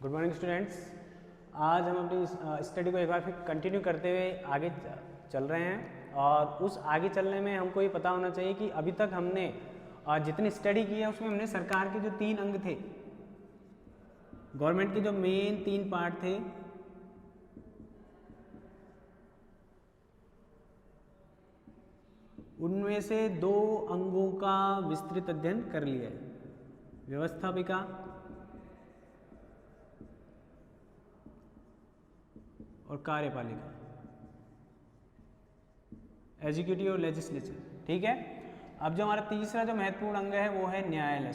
Good morning students. आज हम अपनी स्टडी को एक बार फिर कंटिन्यू करते हुए आगे चल रहे हैं और उस आगे चलने में हमको ये पता होना चाहिए कि अभी तक हमने जितनी स्टडी की है उसमें हमने सरकार के जो 3 अंग थे, गवर्नमेंट के जो मेन 3 पार्ट थे, उनमें से 2 अंगों का विस्तृत अध्ययन कर लिया है, व्यवस्थापिका और कार्यपालिका, एग्जीक्यूटिव और लेजिस्लेचर। ठीक है। अब जो हमारा तीसरा जो महत्वपूर्ण अंग है वो है न्यायालय।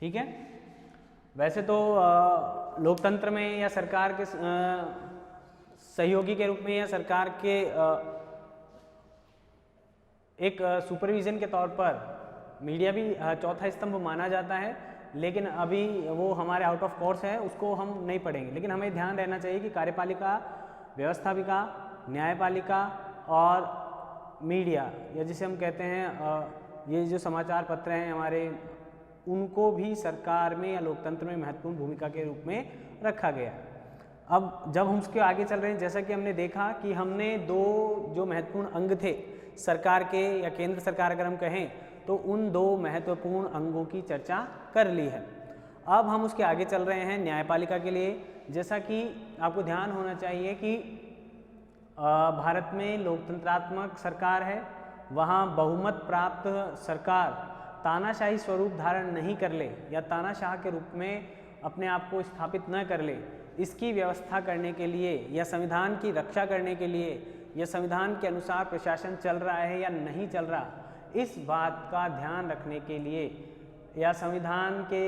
ठीक है। वैसे तो लोकतंत्र में या सरकार के सहयोगी के रूप में या सरकार के एक सुपरविजन के तौर पर मीडिया भी चौथा स्तंभ माना जाता है, लेकिन अभी वो हमारे आउट ऑफ कोर्स है, उसको हम नहीं पढ़ेंगे। लेकिन हमें ध्यान रहना चाहिए कि कार्यपालिका, व्यवस्थापिका, न्यायपालिका और मीडिया या जिसे हम कहते हैं ये जो समाचार पत्र हैं हमारे, उनको भी सरकार में या लोकतंत्र में महत्वपूर्ण भूमिका के रूप में रखा गया। अब जब हम उसके आगे चल रहे हैं, जैसा कि हमने देखा कि हमने 2 जो महत्वपूर्ण अंग थे सरकार के या केंद्र सरकार अगर हम कहें, तो उन 2 महत्वपूर्ण अंगों की चर्चा कर ली है। अब हम उसके आगे चल रहे हैं न्यायपालिका के लिए। जैसा कि आपको ध्यान होना चाहिए कि भारत में लोकतंत्रात्मक सरकार है, वहाँ बहुमत प्राप्त सरकार तानाशाही स्वरूप धारण नहीं कर ले या तानाशाह के रूप में अपने आप को स्थापित न कर ले, इसकी व्यवस्था करने के लिए या संविधान की रक्षा करने के लिए या संविधान के अनुसार प्रशासन चल रहा है या नहीं चल रहा, इस बात का ध्यान रखने के लिए या संविधान के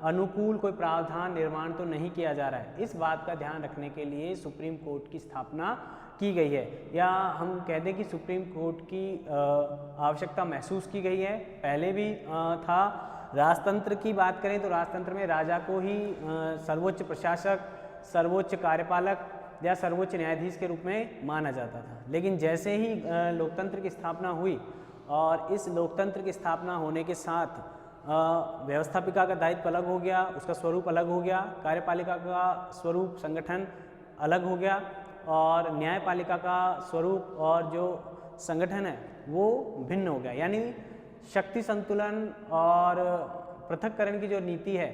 अनुकूल कोई प्रावधान निर्माण तो नहीं किया जा रहा है, इस बात का ध्यान रखने के लिए सुप्रीम कोर्ट की स्थापना की गई है, या हम कह दें कि सुप्रीम कोर्ट की आवश्यकता महसूस की गई है। पहले भी था। राजतंत्र की बात करें तो राजतंत्र में राजा को ही सर्वोच्च प्रशासक, सर्वोच्च कार्यपालक या सर्वोच्च न्यायाधीश के रूप में माना जाता था। लेकिन जैसे ही लोकतंत्र की स्थापना हुई और इस लोकतंत्र की स्थापना होने के साथ व्यवस्थापिका का दायित्व अलग हो गया, उसका स्वरूप अलग हो गया, कार्यपालिका का स्वरूप संगठन अलग हो गया और न्यायपालिका का स्वरूप और जो संगठन है वो भिन्न हो गया। यानी शक्ति संतुलन और पृथक्करण की जो नीति है,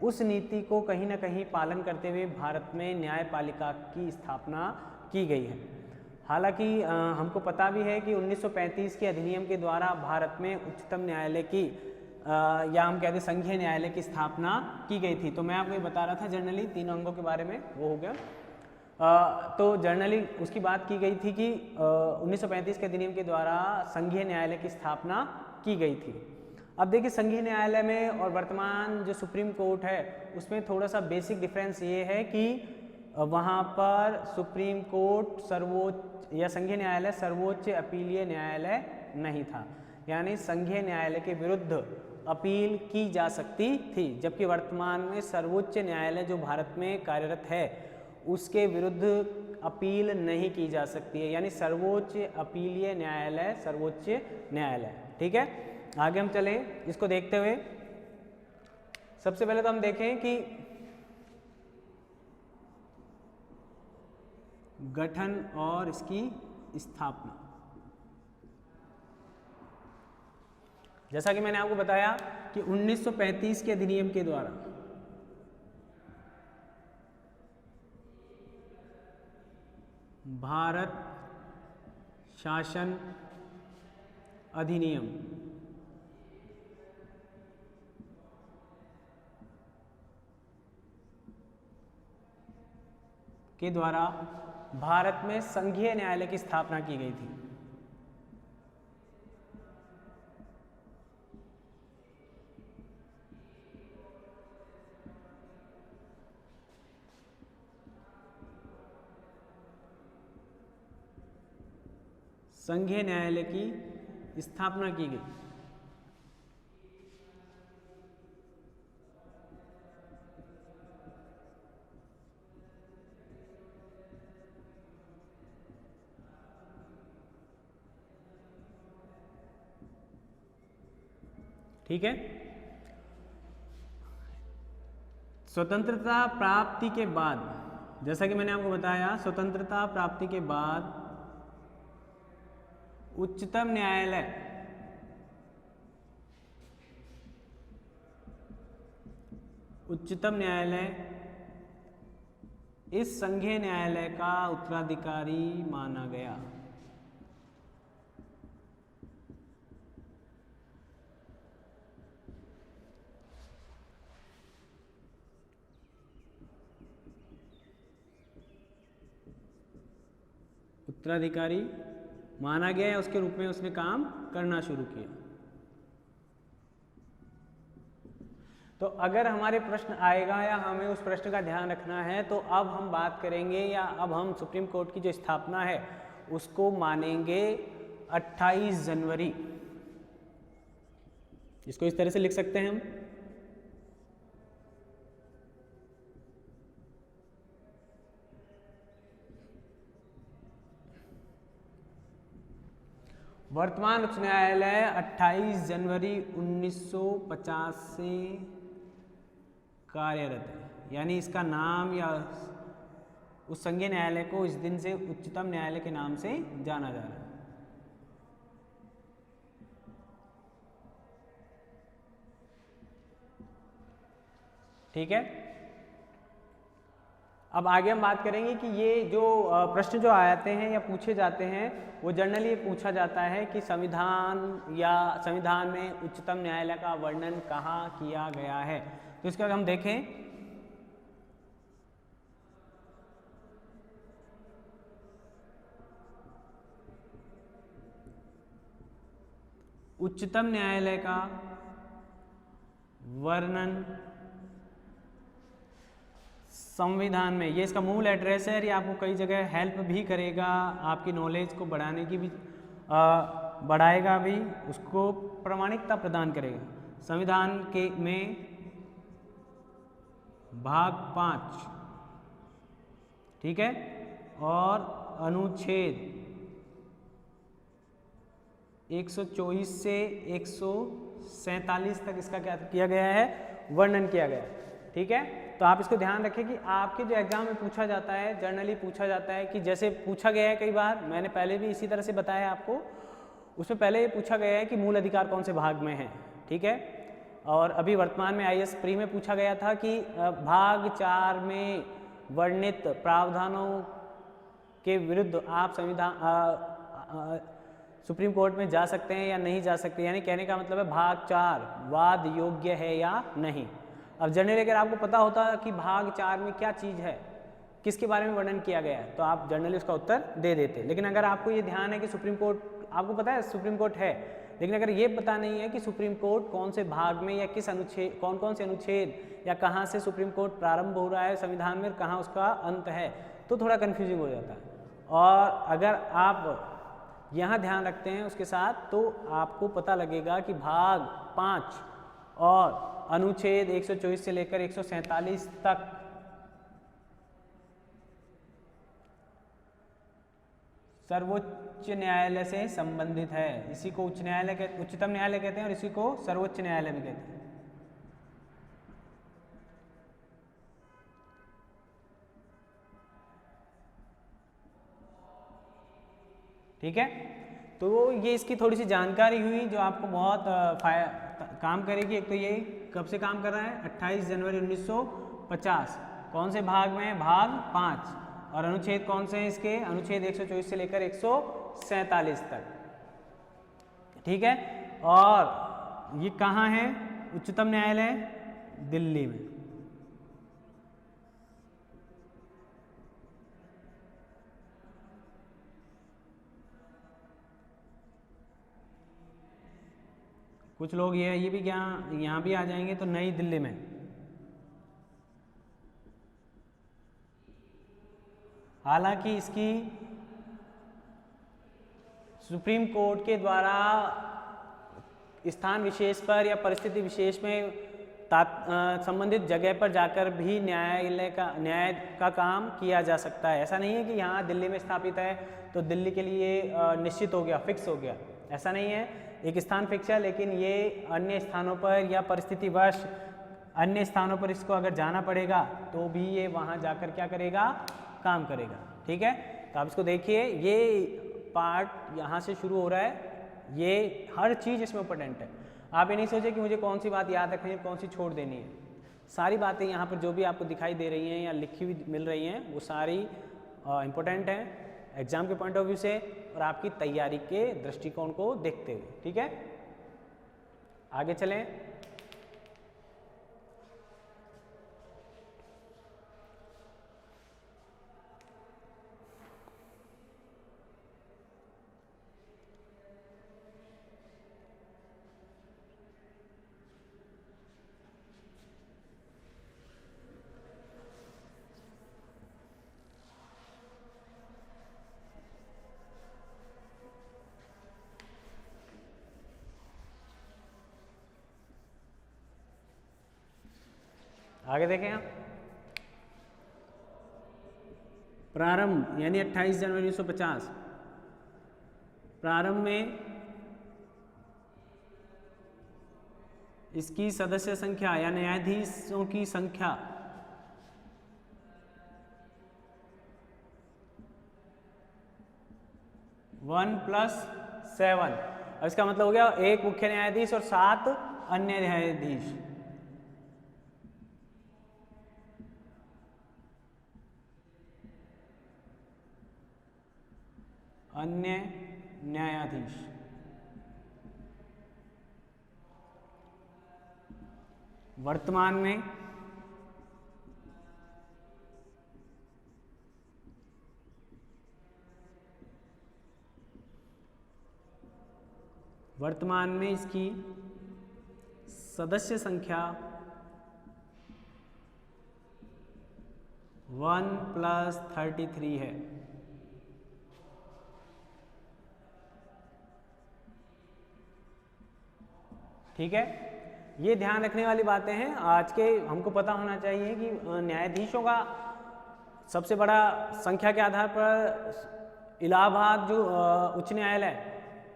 उस नीति को कहीं ना कहीं पालन करते हुए भारत में न्यायपालिका की स्थापना की गई है। हालांकि हमको पता भी है कि 1935 के अधिनियम के द्वारा भारत में उच्चतम न्यायालय की या हम कहते संघीय न्यायालय की स्थापना की गई थी। तो मैं आपको ये बता रहा था जनरली 3 अंगों के बारे में, वो हो गया। तो जनरली उसकी बात की गई थी कि 1935 के अधिनियम के द्वारा संघीय न्यायालय की स्थापना की गई थी। अब देखिए संघीय न्यायालय में और वर्तमान जो सुप्रीम कोर्ट है उसमें थोड़ा सा बेसिक डिफरेंस ये है कि वहाँ पर सुप्रीम कोर्ट सर्वोच्च या संघीय न्यायालय सर्वोच्च अपीलीय न्यायालय नहीं था, यानी संघीय न्यायालय के विरुद्ध अपील की जा सकती थी, जबकि वर्तमान में सर्वोच्च न्यायालय जो भारत में कार्यरत है उसके विरुद्ध अपील नहीं की जा सकती है, यानी सर्वोच्च अपीलीय न्यायालय सर्वोच्च न्यायालय। ठीक है। आगे हम चले इसको देखते हुए। सबसे पहले तो हम देखें कि गठन और इसकी स्थापना। जैसा कि मैंने आपको बताया कि 1935 के अधिनियम के द्वारा भारत शासन अधिनियम के द्वारा भारत में संघीय न्यायालय की स्थापना की गई थी। संघीय न्यायालय की स्थापना की गई। ठीक है। स्वतंत्रता प्राप्ति के बाद, जैसा कि मैंने आपको बताया, स्वतंत्रता प्राप्ति के बाद उच्चतम न्यायालय इस संघीय न्यायालय का उत्तराधिकारी माना गया। उत्तराधिकारी माना गया है, उसके रूप में उसने काम करना शुरू किया। तो अगर हमारे प्रश्न आएगा या हमें उस प्रश्न का ध्यान रखना है, तो अब हम बात करेंगे या अब हम सुप्रीम कोर्ट की जो स्थापना है उसको मानेंगे 28 जनवरी। इसको इस तरह से लिख सकते हैं हम, वर्तमान उच्च न्यायालय 28 जनवरी 1950 से कार्यरत है। यानी इसका नाम या उस संघीय न्यायालय को इस दिन से उच्चतम न्यायालय के नाम से जाना जा रहा है। ठीक है, अब आगे हम बात करेंगे कि ये जो प्रश्न जो आते हैं या पूछे जाते हैं वो जनरली ये पूछा जाता है कि संविधान में उच्चतम न्यायालय का वर्णन कहाँ किया गया है। तो इसका हम देखें, उच्चतम न्यायालय का वर्णन संविधान में, ये इसका मूल एड्रेस है और ये आपको कई जगह हेल्प भी करेगा, आपकी नॉलेज को बढ़ाने की भी बढ़ाएगा भी, उसको प्रामाणिकता प्रदान करेगा। संविधान के में भाग 5, ठीक है, और अनुच्छेद 124 से 147 तक इसका क्या किया गया है, वर्णन किया गया है। ठीक है, तो आप इसको ध्यान रखें कि आपके जो एग्जाम में पूछा जाता है, जनरली पूछा जाता है कि जैसे पूछा गया है कई बार, मैंने पहले भी इसी तरह से बताया आपको, उसमें पहले ये पूछा गया है कि मूल अधिकार कौन से भाग में है। ठीक है, और अभी वर्तमान में IAS प्री में पूछा गया था कि भाग 4 में वर्णित प्रावधानों के विरुद्ध आप सुप्रीम कोर्ट में जा सकते हैं या नहीं जा सकते, यानी कहने का मतलब है भाग 4 वाद योग्य है या नहीं। अब जनरली अगर आपको पता होता कि भाग 4 में क्या चीज़ है, किसके बारे में वर्णन किया गया है, तो आप जनरली उसका उत्तर दे देते। लेकिन अगर आपको ये ध्यान है कि सुप्रीम कोर्ट, आपको पता है सुप्रीम कोर्ट है, लेकिन अगर ये पता नहीं है कि सुप्रीम कोर्ट कौन से भाग में या किस अनुच्छेद, कौन कौन से अनुच्छेद या कहाँ से सुप्रीम कोर्ट प्रारंभ हो रहा है संविधान में, कहाँ उसका अंत है, तो थोड़ा कन्फ्यूजिंग हो जाता है। और अगर आप यहाँ ध्यान रखते हैं उसके साथ, तो आपको पता लगेगा कि भाग 5 और अनुच्छेद 124 से लेकर 147 तक सर्वोच्च न्यायालय से संबंधित है। इसी को उच्चतम न्यायालय कहते हैं और इसी को सर्वोच्च न्यायालय भी कहते हैं। ठीक है, तो ये इसकी थोड़ी सी जानकारी हुई जो आपको बहुत काम करेगी। एक तो ये कब से काम कर रहा है, 28 जनवरी 1950, कौन से भाग में, भाग 5, और अनुच्छेद कौन से हैं इसके, अनुच्छेद 124 से लेकर 147 तक। ठीक है, और ये कहाँ है उच्चतम न्यायालय, दिल्ली में। कुछ लोग ये भी यहाँ भी आ जाएंगे, तो नई दिल्ली में। हालांकि इसकी सुप्रीम कोर्ट के द्वारा स्थान विशेष पर या परिस्थिति विशेष में संबंधित जगह पर जाकर भी न्याय का काम किया जा सकता है। ऐसा नहीं है कि यहाँ दिल्ली में स्थापित है तो दिल्ली के लिए निश्चित हो गया, फिक्स हो गया, ऐसा नहीं है। एक स्थान फिक्स है, लेकिन ये अन्य स्थानों पर या परिस्थितिवश अन्य स्थानों पर इसको अगर जाना पड़ेगा तो भी ये वहाँ जाकर क्या करेगा, काम करेगा। ठीक है, तो आप इसको देखिए, ये पार्ट यहाँ से शुरू हो रहा है, ये हर चीज़ इसमें इंपॉर्टेंट है। आप ये नहीं सोचे कि मुझे कौन सी बात याद रखनी है, कौन सी छोड़ देनी है। सारी बातें यहाँ पर जो भी आपको दिखाई दे रही हैं या लिखी हुई मिल रही हैं वो सारी इम्पोर्टेंट हैं एग्जाम के पॉइंट ऑफ व्यू से और आपकी तैयारी के दृष्टिकोण को देखते हुए। ठीक है, आगे चलें। आगे देखें आप, प्रारंभ यानी 28 जनवरी 1950, प्रारंभ में इसकी सदस्य संख्या या न्यायाधीशों की संख्या 1+7। अब इसका मतलब हो गया एक मुख्य न्यायाधीश और 7 अन्य न्यायाधीश। अन्य न्यायाधीश वर्तमान में इसकी सदस्य संख्या 1+33 है। ठीक है, ये ध्यान रखने वाली बातें हैं। आज के हमको पता होना चाहिए कि न्यायाधीशों का सबसे बड़ा संख्या के आधार पर इलाहाबाद जो उच्च न्यायालय है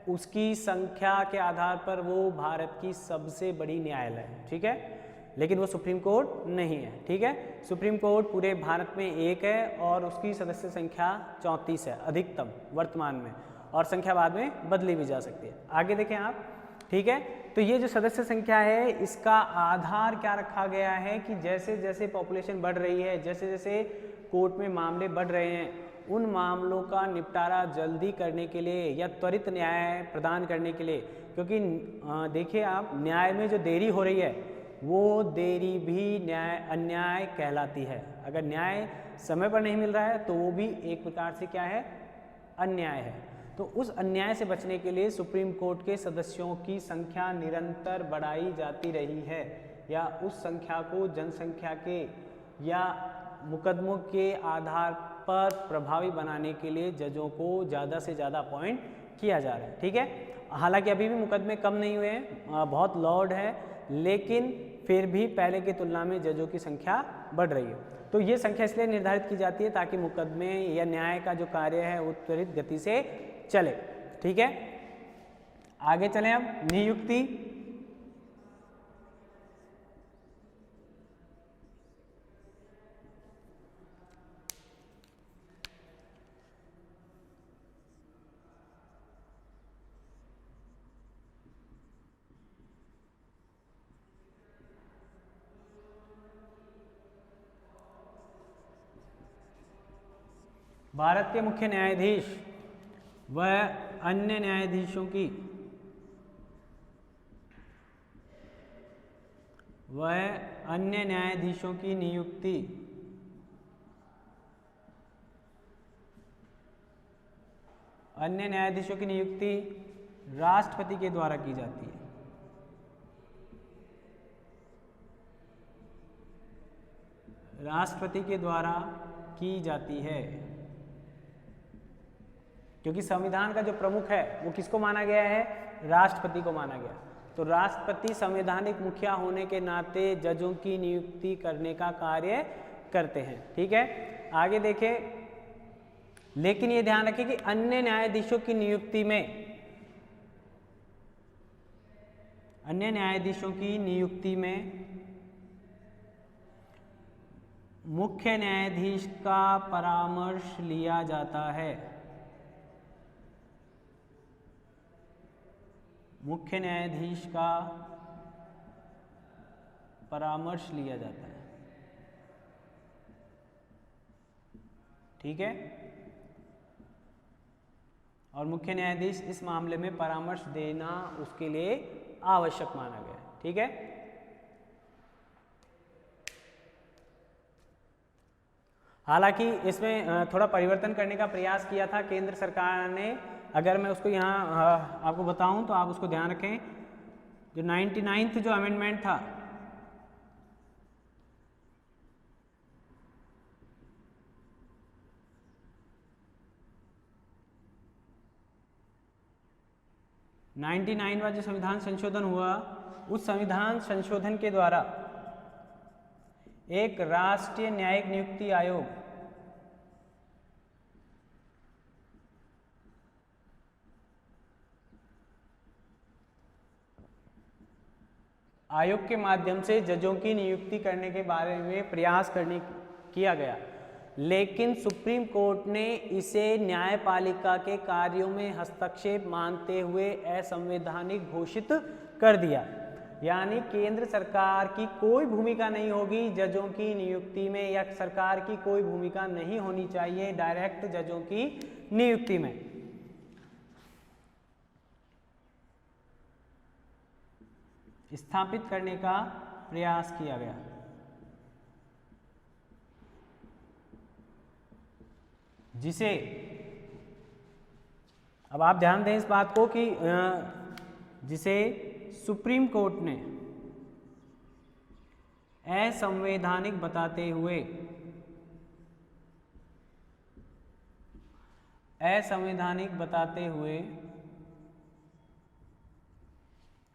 उसकी संख्या के आधार पर वो भारत की सबसे बड़ी न्यायालय है। ठीक है, लेकिन वो सुप्रीम कोर्ट नहीं है। ठीक है, सुप्रीम कोर्ट पूरे भारत में एक है और उसकी सदस्य संख्या 34 है अधिकतम वर्तमान में, और संख्या बाद में बदली भी जा सकती है। आगे देखें आप। ठीक है, तो ये जो सदस्य संख्या है इसका आधार क्या रखा गया है कि जैसे जैसे पॉपुलेशन बढ़ रही है, जैसे जैसे कोर्ट में मामले बढ़ रहे हैं, उन मामलों का निपटारा जल्दी करने के लिए या त्वरित न्याय प्रदान करने के लिए, क्योंकि देखिए आप, न्याय में जो देरी हो रही है वो देरी भी अन्याय कहलाती है। अगर न्याय समय पर नहीं मिल रहा है तो वो भी एक प्रकार से क्या है, अन्याय है। तो उस अन्याय से बचने के लिए सुप्रीम कोर्ट के सदस्यों की संख्या निरंतर बढ़ाई जाती रही है, या उस संख्या को जनसंख्या के या मुकदमों के आधार पर प्रभावी बनाने के लिए जजों को ज़्यादा से ज़्यादा अपॉइंट किया जा रहा है। ठीक है, हालांकि अभी भी मुकदमे कम नहीं हुए हैं, बहुत लॉर्ड है, लेकिन फिर भी पहले की तुलना में जजों की संख्या बढ़ रही है। तो ये संख्या इसलिए निर्धारित की जाती है ताकि मुकदमे या न्याय का जो कार्य है वो त्वरित गति से चले। ठीक है, आगे चलें अब। नियुक्ति, भारत के मुख्य न्यायाधीश व अन्य न्यायाधीशों की नियुक्ति राष्ट्रपति के द्वारा की जाती है। राष्ट्रपति के द्वारा की जाती है, क्योंकि संविधान का जो प्रमुख है वो किसको माना गया है, राष्ट्रपति को माना गया। तो राष्ट्रपति संवैधानिक मुखिया होने के नाते जजों की नियुक्ति करने का कार्य करते हैं। ठीक है, आगे देखें। लेकिन ये ध्यान रखें कि अन्य न्यायाधीशों की नियुक्ति में मुख्य न्यायाधीश का परामर्श लिया जाता है। मुख्य न्यायाधीश का परामर्श लिया जाता है। ठीक है, और मुख्य न्यायाधीश इस मामले में परामर्श देना उसके लिए आवश्यक माना गया। ठीक है, हालांकि इसमें थोड़ा परिवर्तन करने का प्रयास किया था केंद्र सरकार ने। अगर मैं उसको यहाँ आपको बताऊं तो आप उसको ध्यान रखें, जो 99th जो अमेंडमेंट था, वाला जो संविधान संशोधन हुआ, उस संविधान संशोधन के द्वारा एक राष्ट्रीय न्यायिक नियुक्ति आयोग के माध्यम से जजों की नियुक्ति करने के बारे में प्रयास किया गया, लेकिन सुप्रीम कोर्ट ने इसे न्यायपालिका के कार्यों में हस्तक्षेप मानते हुए असंवैधानिक घोषित कर दिया। यानी केंद्र सरकार की कोई भूमिका नहीं होगी जजों की नियुक्ति में, या सरकार की कोई भूमिका नहीं होनी चाहिए डायरेक्ट जजों की नियुक्ति में। स्थापित करने का प्रयास किया गया। जिसे अब आप ध्यान दें इस बात को कि जिसे सुप्रीम कोर्ट ने असंवैधानिक बताते हुए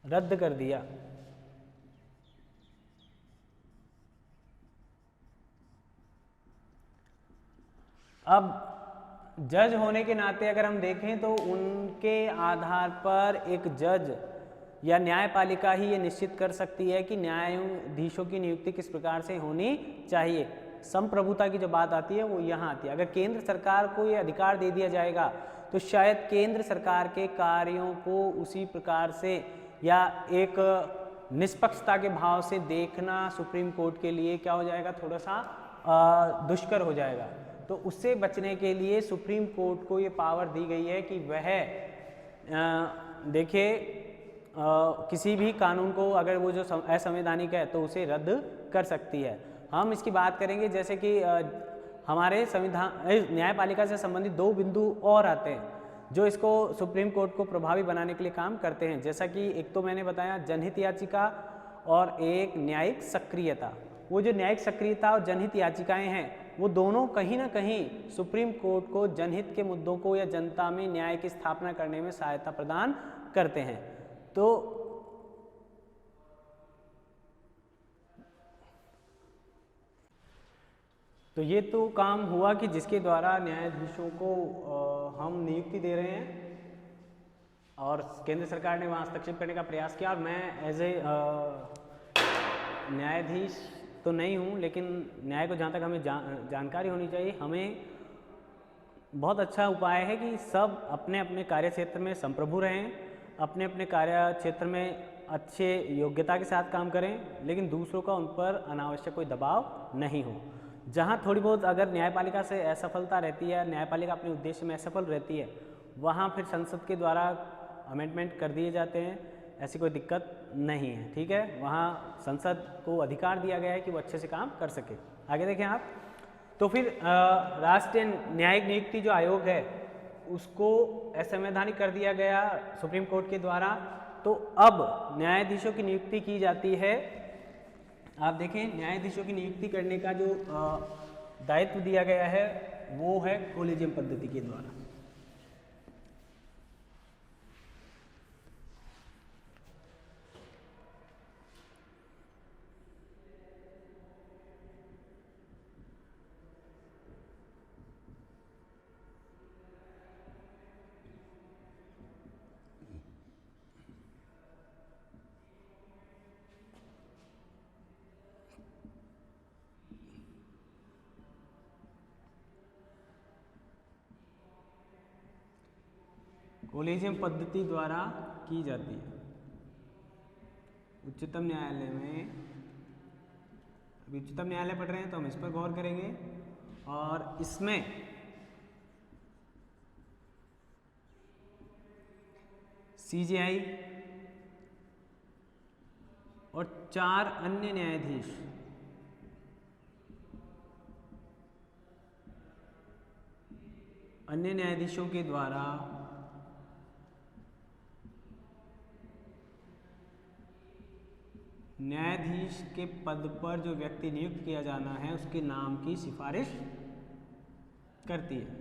रद्द कर दिया। अब जज होने के नाते अगर हम देखें तो उनके आधार पर एक जज या न्यायपालिका ही ये निश्चित कर सकती है कि न्यायाधीशों की नियुक्ति किस प्रकार से होनी चाहिए। संप्रभुता की जो बात आती है वो यहाँ आती है। अगर केंद्र सरकार को ये अधिकार दे दिया जाएगा तो शायद केंद्र सरकार के कार्यों को उसी प्रकार से या एक निष्पक्षता के भाव से देखना सुप्रीम कोर्ट के लिए क्या हो जाएगा, थोड़ा सा दुष्कर हो जाएगा। तो उससे बचने के लिए सुप्रीम कोर्ट को ये पावर दी गई है कि वह देखिए किसी भी कानून को अगर वो जो असंवैधानिक है तो उसे रद्द कर सकती है। हम इसकी बात करेंगे जैसे कि हमारे संविधान न्यायपालिका से संबंधित दो बिंदु और आते हैं जो इसको सुप्रीम कोर्ट को प्रभावी बनाने के लिए काम करते हैं। जैसा कि एक तो मैंने बताया जनहित याचिका और एक न्यायिक सक्रियता। वो जो न्यायिक सक्रियता और जनहित याचिकाएं हैं वो दोनों कहीं ना कहीं सुप्रीम कोर्ट को जनहित के मुद्दों को या जनता में न्याय की स्थापना करने में सहायता प्रदान करते हैं। तो ये तो काम हुआ कि जिसके द्वारा न्यायाधीशों को हम नियुक्ति दे रहे हैं और केंद्र सरकार ने वहाँ हस्तक्षेप करने का प्रयास किया। और मैं एज ए न्यायाधीश तो नहीं हूँ, लेकिन न्याय को जहाँ तक हमें जानकारी होनी चाहिए, हमें बहुत अच्छा उपाय है कि सब अपने अपने कार्य क्षेत्र में संप्रभु रहें, अपने अपने कार्य क्षेत्र में अच्छे योग्यता के साथ काम करें, लेकिन दूसरों का उन पर अनावश्यक कोई दबाव नहीं हो। जहाँ थोड़ी बहुत अगर न्यायपालिका से असफलता रहती है, न्यायपालिका अपने उद्देश्य में असफल रहती है, वहाँ फिर संसद के द्वारा अमेंडमेंट कर दिए जाते हैं, ऐसी कोई दिक्कत नहीं है। ठीक है, वहाँ संसद को अधिकार दिया गया है कि वो अच्छे से काम कर सके। आगे देखें आप, तो फिर राष्ट्रीय न्यायिक नियुक्ति जो आयोग है उसको असंवैधानिक कर दिया गया सुप्रीम कोर्ट के द्वारा। तो अब न्यायाधीशों की नियुक्ति की जाती है। आप देखें, न्यायाधीशों की नियुक्ति करने का जो दायित्व दिया गया है वो है कोलेजियम पद्धति के द्वारा। कोलेजियम पद्धति द्वारा की जाती है। उच्चतम न्यायालय में, अभी उच्चतम न्यायालय पढ़ रहे हैं तो हम इस पर गौर करेंगे, और इसमें सीजेआई और 4 अन्य न्यायाधीश अन्य न्यायाधीशों के द्वारा न्यायाधीश के पद पर जो व्यक्ति नियुक्त किया जाना है उसके नाम की सिफारिश करती है।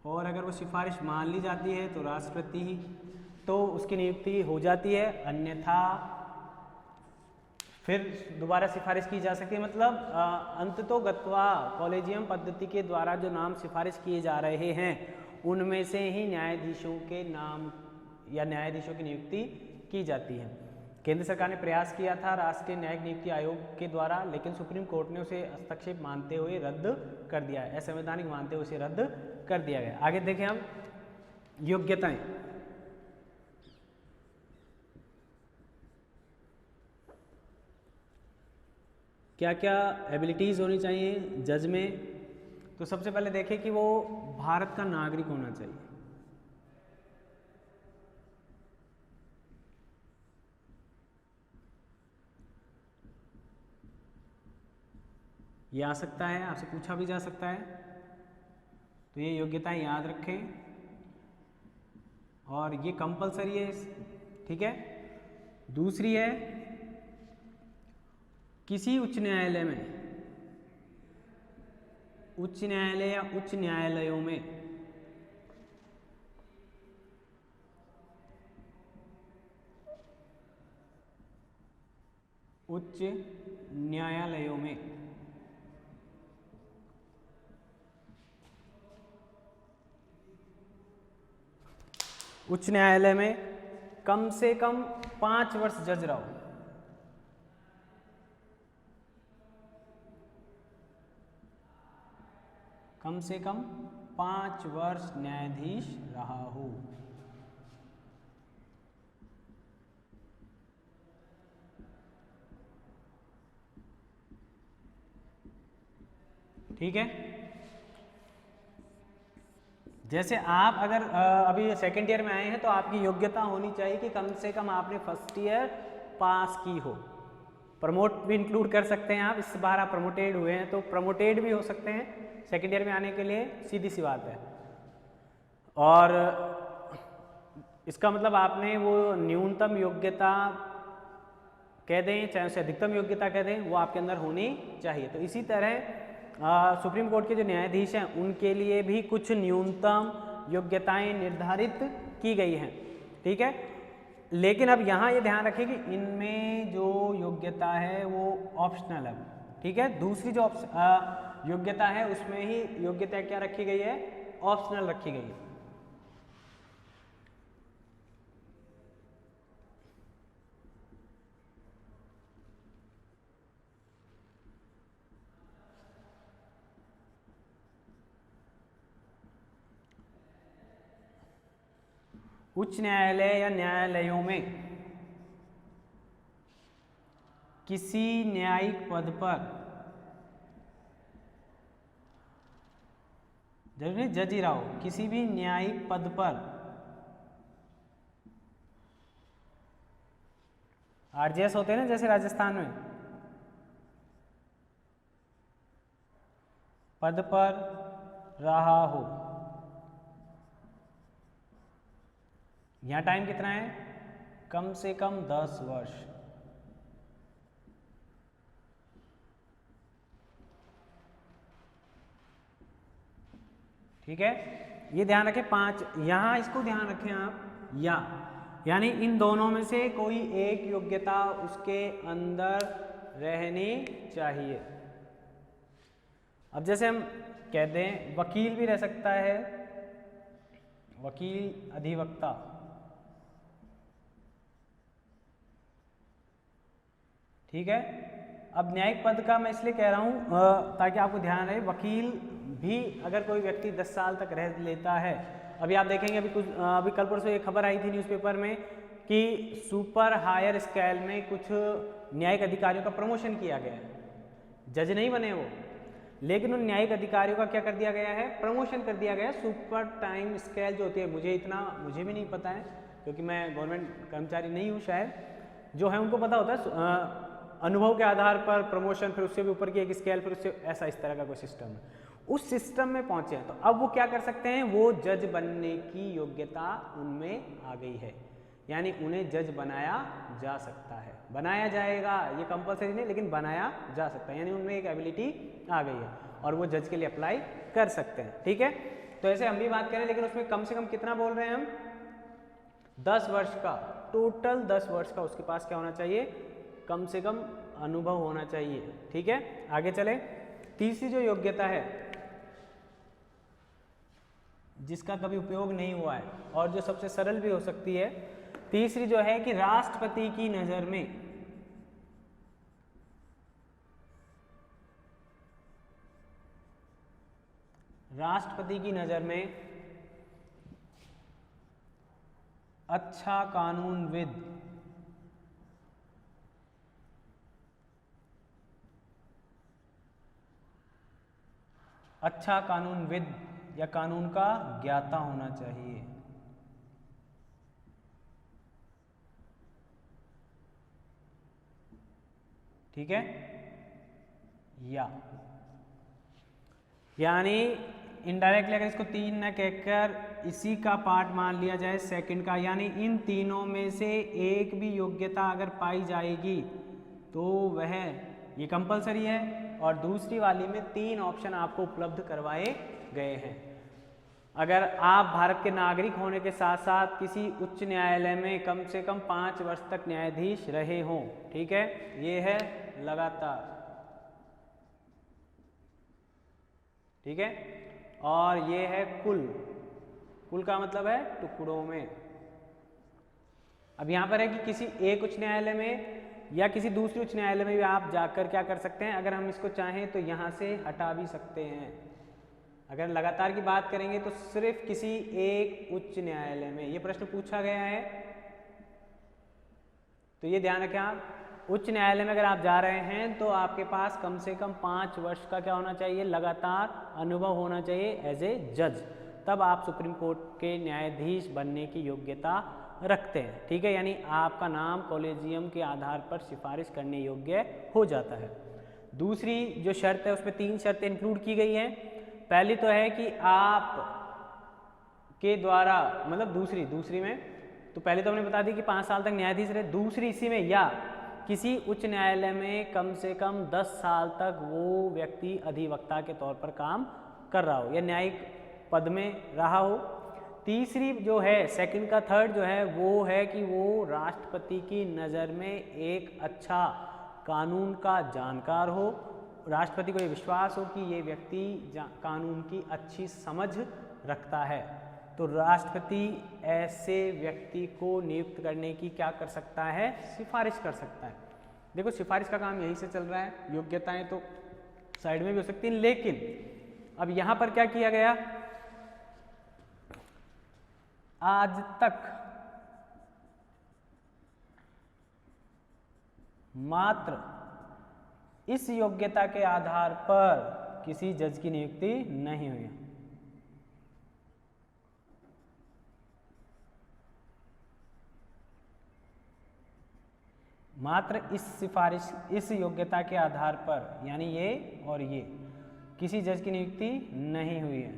और अगर वो सिफारिश मान ली जाती है तो राष्ट्रपति ही तो उसकी नियुक्ति हो जाती है, अन्यथा फिर दोबारा सिफारिश की जा सकती है। मतलब अंततोगत्वा कॉलेजियम पद्धति के द्वारा जो नाम सिफारिश किए जा रहे हैं उनमें से ही न्यायाधीशों के नाम या न्यायाधीशों की नियुक्ति की जाती है। केंद्र सरकार ने प्रयास किया था राष्ट्रीय न्यायिक नियुक्ति आयोग के द्वारा, लेकिन सुप्रीम कोर्ट ने उसे हस्तक्षेप मानते हुए रद्द कर दिया है, असंवैधानिक मानते हुए उसे रद्द कर दिया गया। आगे देखें हम योग्यताएं। क्या क्या एबिलिटीज़ होनी चाहिए जज में, तो सबसे पहले देखें कि वो भारत का नागरिक होना चाहिए। ये आ सकता है, आपसे पूछा भी जा सकता है, तो ये योग्यताएं याद रखें और ये कंपलसरी है, ठीक है। दूसरी है किसी उच्च न्यायालय में, उच्च न्यायालय या उच्च न्यायालयों में उच्च न्यायालयों में उच्च न्यायालय में कम से कम 5 वर्ष जज रहो। कम से कम 5 वर्ष न्यायाधीश रहा हो। ठीक है। जैसे आप अगर अभी सेकेंड ईयर में आए हैं तो आपकी योग्यता होनी चाहिए कि कम से कम आपने फर्स्ट ईयर पास की हो। प्रमोट भी इंक्लूड कर सकते हैं आप, इस बार आप प्रमोटेड हुए हैं तो प्रमोटेड भी हो सकते हैं सेकेंड ईयर में आने के लिए, सीधी सी बात है। और इसका मतलब आपने वो न्यूनतम योग्यता कह दें चाहे उसे अधिकतम योग्यता कह दें, वो आपके अंदर होनी चाहिए। तो इसी तरह सुप्रीम कोर्ट के जो न्यायाधीश हैं उनके लिए भी कुछ न्यूनतम योग्यताएं निर्धारित की गई हैं, ठीक है। लेकिन अब यहाँ ये ध्यान रखें कि इनमें जो योग्यता है वो ऑप्शनल है, ठीक है। दूसरी जो योग्यता है उसमें ही योग्यता क्या रखी गई है, ऑप्शनल रखी गई है। उच्च न्यायालय या न्यायालयों में किसी न्यायिक पद पर, जरूरी नहीं जज ही रहा हो, किसी भी न्यायिक पद पर आरजीएस होते हैं ना जैसे राजस्थान में, पद पर रहा हो। यहां टाइम कितना है, कम से कम 10 वर्ष। ठीक है, ये ध्यान रखें 5, यहां इसको ध्यान रखें आप, यानी इन दोनों में से कोई एक योग्यता उसके अंदर रहनी चाहिए। अब जैसे हम कहते हैं वकील भी रह सकता है, वकील, अधिवक्ता, ठीक है। अब न्यायिक पद का मैं इसलिए कह रहा हूँ ताकि आपको ध्यान रहे, वकील भी अगर कोई व्यक्ति 10 साल तक रह लेता है, अभी आप देखेंगे अभी कल परसों एक खबर आई थी न्यूज़पेपर में कि सुपर हायर स्केल में कुछ न्यायिक अधिकारियों का प्रमोशन किया गया है, जज नहीं बने वो, लेकिन उन न्यायिक अधिकारियों का क्या कर दिया गया है, प्रमोशन कर दिया गया है। सुपर टाइम स्केल जो होती है, मुझे भी नहीं पता है क्योंकि मैं गवर्नमेंट कर्मचारी नहीं हूँ, शायद जो है उनको पता होता है, अनुभव के आधार पर प्रमोशन, फिर उससे भी ऊपर की एक स्केल, फिर उससे ऐसा इस तरह का कोई सिस्टम है, उस सिस्टम में पहुंचे हैं। तो अब वो क्या कर सकते हैं, वो जज बनने की योग्यता उनमें आ गई है, यानी उन्हें जज बनाया जा सकता है, बनाया जाएगा, ये कंपलसरी नहीं लेकिन बनाया जा सकता है, यानी उनमें एक एबिलिटी आ गई है और वो जज के लिए अप्लाई कर सकते हैं। ठीक है, तो ऐसे हम भी बात करें, लेकिन उसमें कम से कम कितना बोल रहे हैं हम, 10 वर्ष का, टोटल 10 वर्ष का उसके पास क्या होना चाहिए, कम से कम अनुभव होना चाहिए। ठीक है, आगे चले। तीसरी जो योग्यता है जिसका कभी उपयोग नहीं हुआ है और जो सबसे सरल भी हो सकती है, तीसरी जो है कि राष्ट्रपति की नजर में अच्छा कानूनविद, अच्छा कानूनविद या कानून का ज्ञाता होना चाहिए। ठीक है, यानी इनडायरेक्टली अगर इसको 3 न कहकर इसी का पार्ट मान लिया जाए सेकंड का, यानी इन तीनों में से एक भी योग्यता अगर पाई जाएगी तो वह ये कंपलसरी है, और दूसरी वाली में 3 ऑप्शन आपको उपलब्ध करवाए गए हैं। अगर आप भारत के नागरिक होने के साथ साथ किसी उच्च न्यायालय में कम से कम 5 वर्ष तक न्यायाधीश रहे हों, ठीक है, ये है लगातार, ठीक है, और ये है कुल का मतलब है टुकड़ों में। अब यहां पर है कि किसी एक उच्च न्यायालय में या किसी दूसरे उच्च न्यायालय में भी आप जाकर क्या कर सकते हैं, अगर हम इसको चाहें तो यहां से हटा भी सकते हैं। अगर लगातार की बात करेंगे तो सिर्फ किसी एक उच्च न्यायालय में, ये प्रश्न पूछा गया है तो ये ध्यान रखें आप, उच्च न्यायालय में अगर आप जा रहे हैं तो आपके पास कम से कम 5 वर्ष का क्या होना चाहिए, लगातार अनुभव होना चाहिए एज ए जज, तब आप सुप्रीम कोर्ट के न्यायाधीश बनने की योग्यता रखते हैं। ठीक है, यानी आपका नाम कॉलेजियम के आधार पर सिफारिश करने योग्य हो जाता है। दूसरी जो शर्त है उसमें 3 शर्तें इंक्लूड की गई हैं। पहली तो है कि आप के द्वारा, मतलब दूसरी में तो पहले तो हमने बता दी कि 5 साल तक न्यायाधीश रहे, दूसरी इसी में या किसी उच्च न्यायालय में कम से कम 10 साल तक वो व्यक्ति अधिवक्ता के तौर पर काम कर रहा हो या न्यायिक पद में रहा हो। तीसरी जो है, सेकंड का थर्ड जो है वो है कि वो राष्ट्रपति की नज़र में एक अच्छा कानून का जानकार हो, राष्ट्रपति को ये विश्वास हो कि ये व्यक्ति कानून की अच्छी समझ रखता है, तो राष्ट्रपति ऐसे व्यक्ति को नियुक्त करने की क्या कर सकता है, सिफारिश कर सकता है। देखो सिफारिश का काम यहीं से चल रहा है, योग्यताएं तो साइड में भी हो सकती हैं, लेकिन अब यहां पर क्या किया गया, आज तक मात्र इस योग्यता के आधार पर किसी जज की नियुक्ति नहीं हुई। मात्र इस योग्यता के आधार पर, यानी ये और ये, किसी जज की नियुक्ति नहीं हुई है।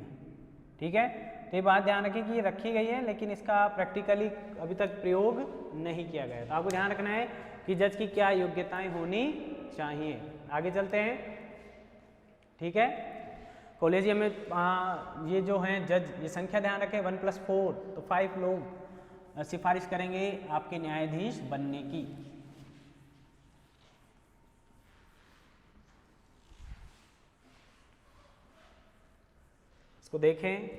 ठीक है, तो ये बात ध्यान रखिए कि ये रखी गई है लेकिन इसका प्रैक्टिकली अभी तक प्रयोग नहीं किया गया। तो आपको ध्यान रखना है कि जज की क्या योग्यताएं होनी चाहिए। आगे चलते हैं। ठीक है, कॉलेजियम में ये जो हैं जज, ये संख्या ध्यान रखें 1+4, तो 5 लोग सिफारिश करेंगे आपके न्यायाधीश बनने की। इसको देखें,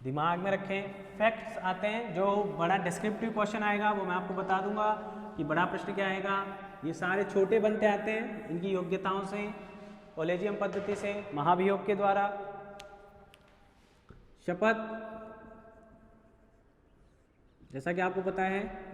दिमाग में रखें। फैक्ट्स आते हैं, जो बड़ा डिस्क्रिप्टिव क्वेश्चन आएगा वो मैं आपको बता दूंगा कि बड़ा प्रश्न क्या आएगा, ये सारे छोटे बनते आते हैं इनकी योग्यताओं से, कॉलेजियम पद्धति से, महाभियोग के द्वारा। शपथ, जैसा कि आपको पता है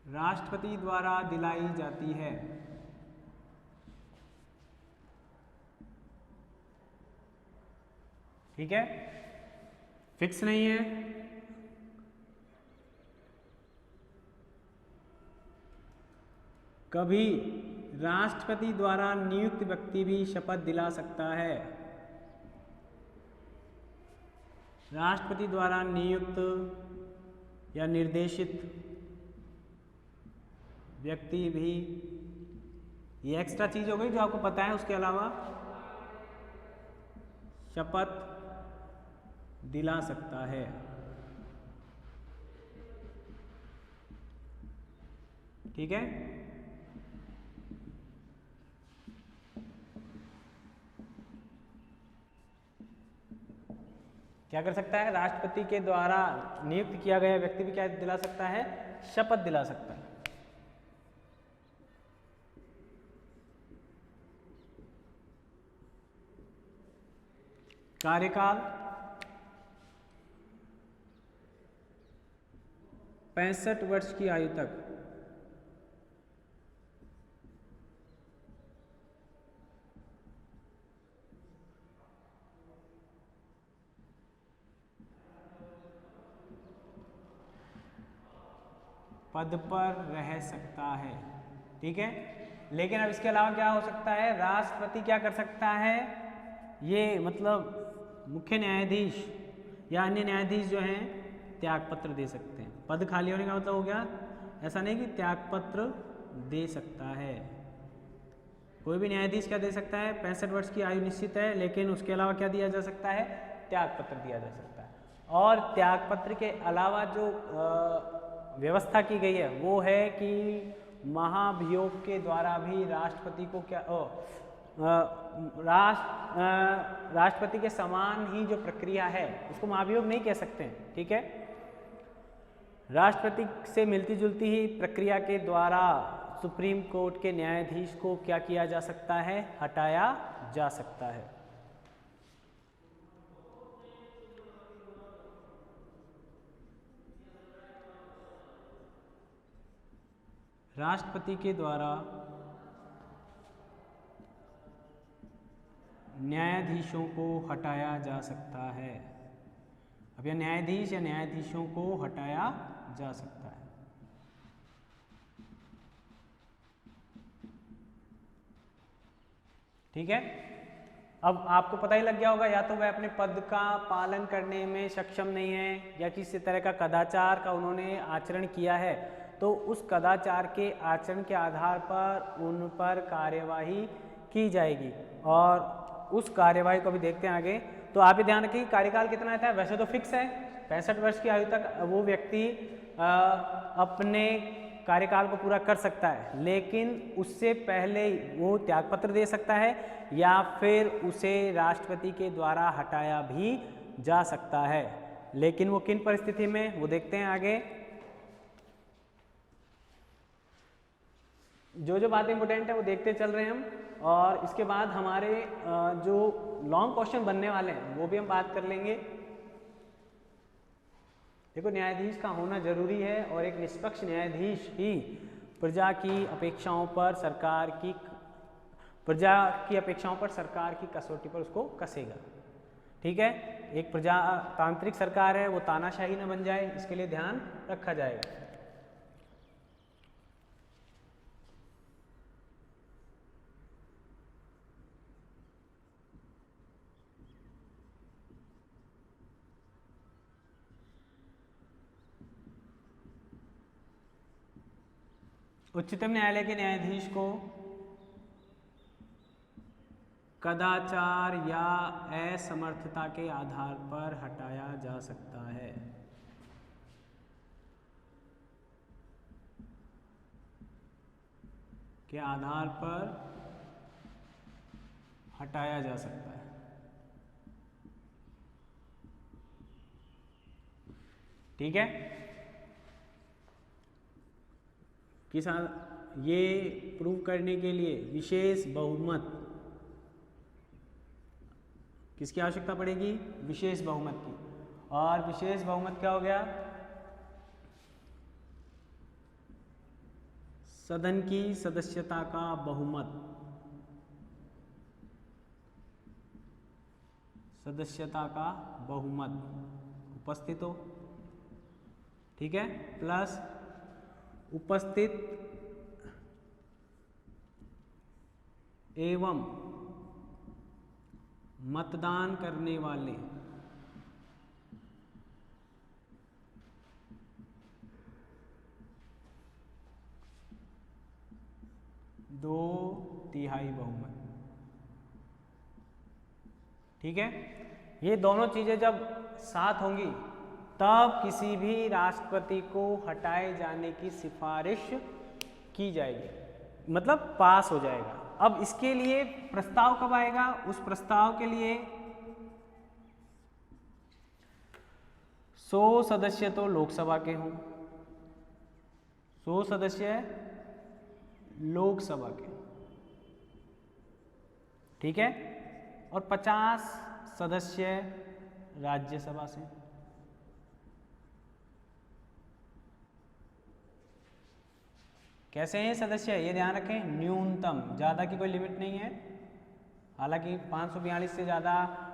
राष्ट्रपति द्वारा दिलाई जाती है। ठीक है, फिक्स नहीं है। कभी राष्ट्रपति द्वारा नियुक्त व्यक्ति भी शपथ दिला सकता है। राष्ट्रपति द्वारा नियुक्त या निर्देशित व्यक्ति भी, ये एक्स्ट्रा चीज हो गई जो आपको पता है, उसके अलावा शपथ दिला सकता है। ठीक है, क्या कर सकता है? राष्ट्रपति के द्वारा नियुक्त किया गया व्यक्ति भी क्या दिला सकता है? शपथ दिला सकता है। कार्यकाल 65 वर्ष की आयु तक। पद पर रह सकता है। ठीक है, लेकिन अब इसके अलावा क्या हो सकता है? राष्ट्रपति क्या कर सकता है? ये मतलब मुख्य न्यायाधीश या अन्य न्यायाधीश जो हैं त्यागपत्र दे सकते हैं। पद खाली होने का मतलब हो गया, ऐसा नहीं कि त्यागपत्र दे सकता है। कोई भी न्यायाधीश क्या दे सकता है? 65 वर्ष की आयु निश्चित है, लेकिन उसके अलावा क्या दिया जा सकता है? त्यागपत्र दिया जा सकता है। और त्यागपत्र के अलावा जो व्यवस्था की गई है वो है कि महाभियोग के द्वारा भी राष्ट्रपति को क्या राष्ट्रपति के समान ही जो प्रक्रिया है उसको महाभियोग नहीं कह सकते हैं। ठीक है, राष्ट्रपति से मिलती जुलती ही प्रक्रिया के द्वारा सुप्रीम कोर्ट के न्यायाधीश को क्या किया जा सकता है? हटाया जा सकता है। राष्ट्रपति के द्वारा न्यायाधीशों को हटाया जा सकता है। अब यह न्यायाधीश या न्यायाधीशों को हटाया जा सकता है। ठीक है, अब आपको पता ही लग गया होगा, या तो वह अपने पद का पालन करने में सक्षम नहीं है या किसी तरह का कदाचार का उन्होंने आचरण किया है, तो उस कदाचार के आचरण के आधार पर उन पर कार्यवाही की जाएगी। और उस कार्यवाही को भी देखते हैं आगे। तो आप ये ध्यान रखिए कार्यकाल कितना रहता है? वैसे तो फिक्स है, 65 वर्ष की आयु तक वो व्यक्ति अपने कार्यकाल को पूरा कर सकता है, लेकिन उससे पहले वो त्यागपत्र दे सकता है या फिर उसे राष्ट्रपति के द्वारा हटाया भी जा सकता है। लेकिन वो किन परिस्थिति में, वो देखते हैं आगे। जो जो बातें इंपॉर्टेंट है वो देखते चल रहे हैं हम, और इसके बाद हमारे जो लॉन्ग क्वेश्चन बनने वाले हैं वो भी हम बात कर लेंगे। देखो, न्यायाधीश का होना जरूरी है और एक निष्पक्ष न्यायाधीश ही प्रजा की अपेक्षाओं पर सरकार की कसौटी पर उसको कसेगा। ठीक है, एक प्रजातांत्रिक सरकार है, वो तानाशाही न बन जाए, इसके लिए ध्यान रखा जाएगा। उच्चतम न्यायालय के न्यायाधीश को कदाचार या असमर्थता के आधार पर हटाया जा सकता है। के आधार पर हटाया जा सकता है। ठीक है, किसान ये प्रूव करने के लिए विशेष बहुमत किसकी आवश्यकता पड़ेगी? विशेष बहुमत की। और विशेष बहुमत क्या हो गया? सदन की सदस्यता का बहुमत, सदस्यता का बहुमत उपस्थित हो, ठीक है, प्लस उपस्थित एवं मतदान करने वाले दो तिहाई बहुमत। ठीक है, ये दोनों चीजें जब साथ होंगी तब किसी भी राष्ट्रपति को हटाए जाने की सिफारिश की जाएगी, मतलब पास हो जाएगा। अब इसके लिए प्रस्ताव कब आएगा? उस प्रस्ताव के लिए 100 सदस्य तो लोकसभा के हों, 100 सदस्य लोकसभा के, ठीक है, और 50 सदस्य राज्यसभा से। कैसे हैं सदस्य? ये ध्यान रखें, न्यूनतम, ज़्यादा की कोई लिमिट नहीं है। हालांकि 542 से ज़्यादा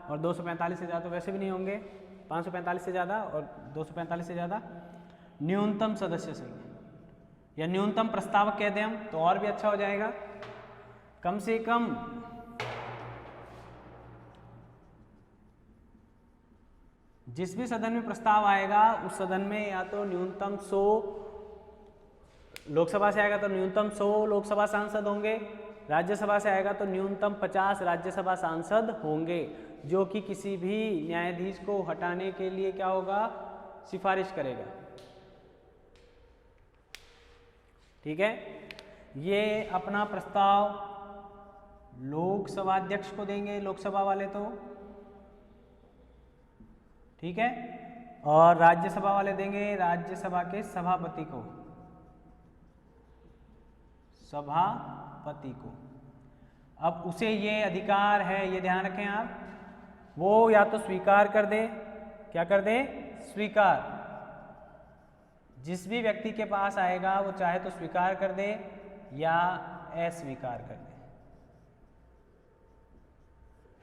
और 245 से ज़्यादा तो वैसे भी नहीं होंगे, 545 से ज़्यादा और 245 से ज़्यादा न्यूनतम सदस्य संख्या या न्यूनतम प्रस्तावक कह दें हम तो और भी अच्छा हो जाएगा। कम से कम जिस भी सदन में प्रस्ताव आएगा उस सदन में या तो न्यूनतम 100 लोकसभा से आएगा तो न्यूनतम 100 लोकसभा सांसद होंगे, राज्यसभा से आएगा तो न्यूनतम 50 राज्यसभा सांसद होंगे, जो कि किसी भी न्यायाधीश को हटाने के लिए क्या होगा? सिफारिश करेगा। ठीक है, ये अपना प्रस्ताव लोकसभा अध्यक्ष को देंगे, लोकसभा वाले तो, ठीक है, और राज्यसभा वाले देंगे राज्यसभा के सभापति को, सभापति को। अब उसे ये अधिकार है, ये ध्यान रखें आप, वो या तो स्वीकार कर दे, क्या कर दे? स्वीकार। जिस भी व्यक्ति के पास आएगा वो चाहे तो स्वीकार कर दे या अस्वीकार कर दे।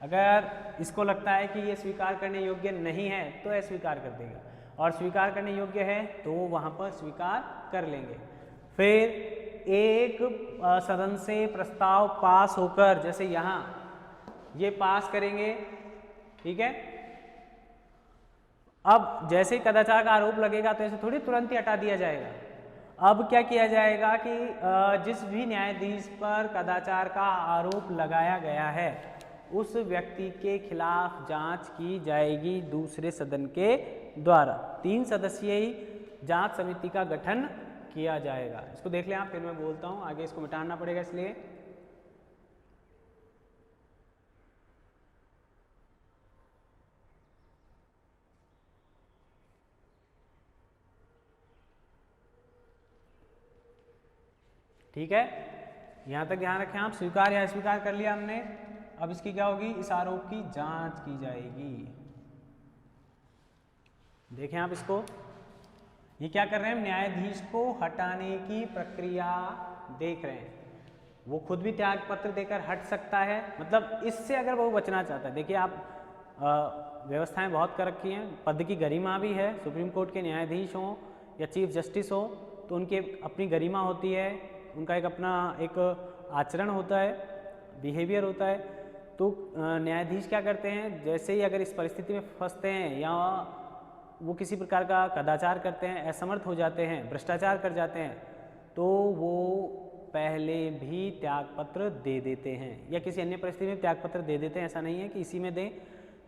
अगर इसको लगता है कि ये स्वीकार करने योग्य नहीं है तो अस्वीकार कर देगा, और स्वीकार करने योग्य है तो वो वहाँ पर स्वीकार कर लेंगे। फिर एक सदन से प्रस्ताव पास होकर, जैसे यहाँ ये पास करेंगे, ठीक है, अब जैसे ही कदाचार का आरोप लगेगा तो ऐसे थोड़ी तुरंत ही हटा दिया जाएगा। अब क्या किया जाएगा कि जिस भी न्यायाधीश पर कदाचार का आरोप लगाया गया है उस व्यक्ति के खिलाफ जांच की जाएगी दूसरे सदन के द्वारा। 3 सदस्यीय जांच समिति का गठन किया जाएगा। इसको देख लें आप, फिर मैं बोलता हूं, आगे इसको मिटाना पड़ेगा इसलिए। ठीक है, यहां तक ध्यान रखें आप, स्वीकार या अस्वीकार कर लिया हमने। अब इसकी क्या होगी? इस आरोप की जांच की जाएगी। देखें आप इसको, ये क्या कर रहे हैं? न्यायाधीश को हटाने की प्रक्रिया देख रहे हैं। वो खुद भी त्याग पत्र देकर हट सकता है, मतलब इससे अगर वो बचना चाहता है। देखिए आप व्यवस्थाएं बहुत कर रखी हैं, पद की गरिमा भी है। सुप्रीम कोर्ट के न्यायाधीश हों या चीफ जस्टिस हो तो उनकी अपनी गरिमा होती है, उनका एक अपना एक आचरण होता है, बिहेवियर होता है। तो न्यायाधीश क्या करते हैं, जैसे ही अगर इस परिस्थिति में फंसते हैं या वो किसी प्रकार का कदाचार करते हैं, असमर्थ हो जाते हैं, भ्रष्टाचार कर जाते हैं, तो वो पहले भी त्यागपत्र दे देते हैं, या किसी अन्य परिस्थिति में त्यागपत्र दे देते हैं, ऐसा नहीं है कि इसी में दें,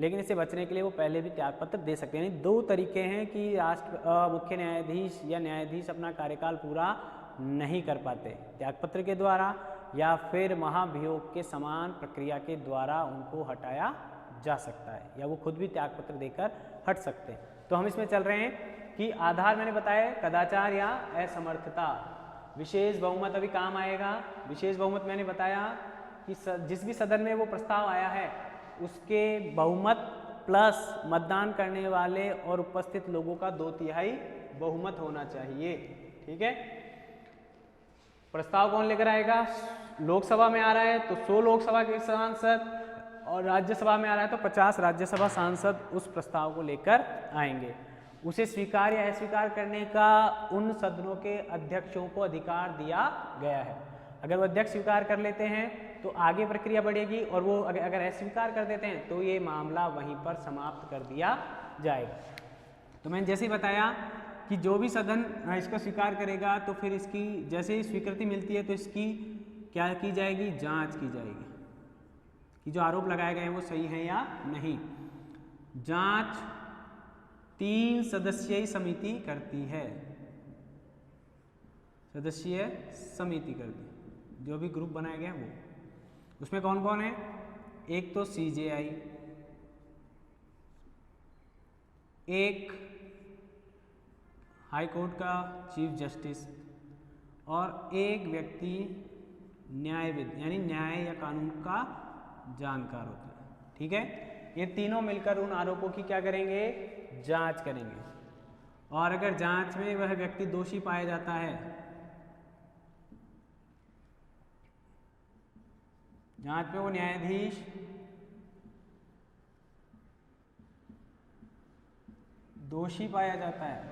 लेकिन इससे बचने के लिए वो पहले भी त्यागपत्र दे सकते हैं। यानी दो तरीके हैं कि मुख्य न्यायाधीश या न्यायाधीश अपना कार्यकाल पूरा नहीं कर पाते, त्यागपत्र के द्वारा या फिर महाभियोग के समान प्रक्रिया के द्वारा उनको हटाया जा सकता है, या वो खुद भी त्यागपत्र देकर हट सकते हैं। तो हम इसमें चल रहे हैं कि आधार मैंने बताया कदाचार या असमर्थता, विशेष बहुमत अभी काम आएगा। विशेष बहुमत मैंने बताया कि जिस भी सदन में वो प्रस्ताव आया है उसके बहुमत प्लस मतदान करने वाले और उपस्थित लोगों का 2/3 बहुमत होना चाहिए। ठीक है, प्रस्ताव कौन लेकर आएगा? लोकसभा में आ रहा है तो 100 लोकसभा के सांसद, और राज्यसभा में आ रहा है तो 50 राज्यसभा सांसद उस प्रस्ताव को लेकर आएंगे। उसे स्वीकार या अस्वीकार करने का उन सदनों के अध्यक्षों को अधिकार दिया गया है। अगर वो अध्यक्ष स्वीकार कर लेते हैं तो आगे प्रक्रिया बढ़ेगी, और वो अगर अस्वीकार कर देते हैं तो ये मामला वहीं पर समाप्त कर दिया जाएगा। तो मैंने जैसे ही बताया कि जो भी सदन इसको स्वीकार करेगा तो फिर इसकी जैसे ही स्वीकृति मिलती है तो इसकी क्या की जाएगी? जांच की जाएगी कि जो आरोप लगाए गए हैं वो सही है या नहीं। जांच 3 सदस्यीय समिति करती है, सदस्यीय समिति करती है, जो भी ग्रुप बनाए गए हैं वो। उसमें कौन कौन है? एक तो CJI, एक हाई कोर्ट का चीफ जस्टिस, और एक व्यक्ति न्यायविद यानी न्याय या कानून का जानकार होता है। ठीक है, ये तीनों मिलकर उन आरोपों की क्या करेंगे? जांच करेंगे, और अगर जांच में वह व्यक्ति दोषी पाया जाता है, जांच में वो न्यायाधीश दोषी पाया जाता है,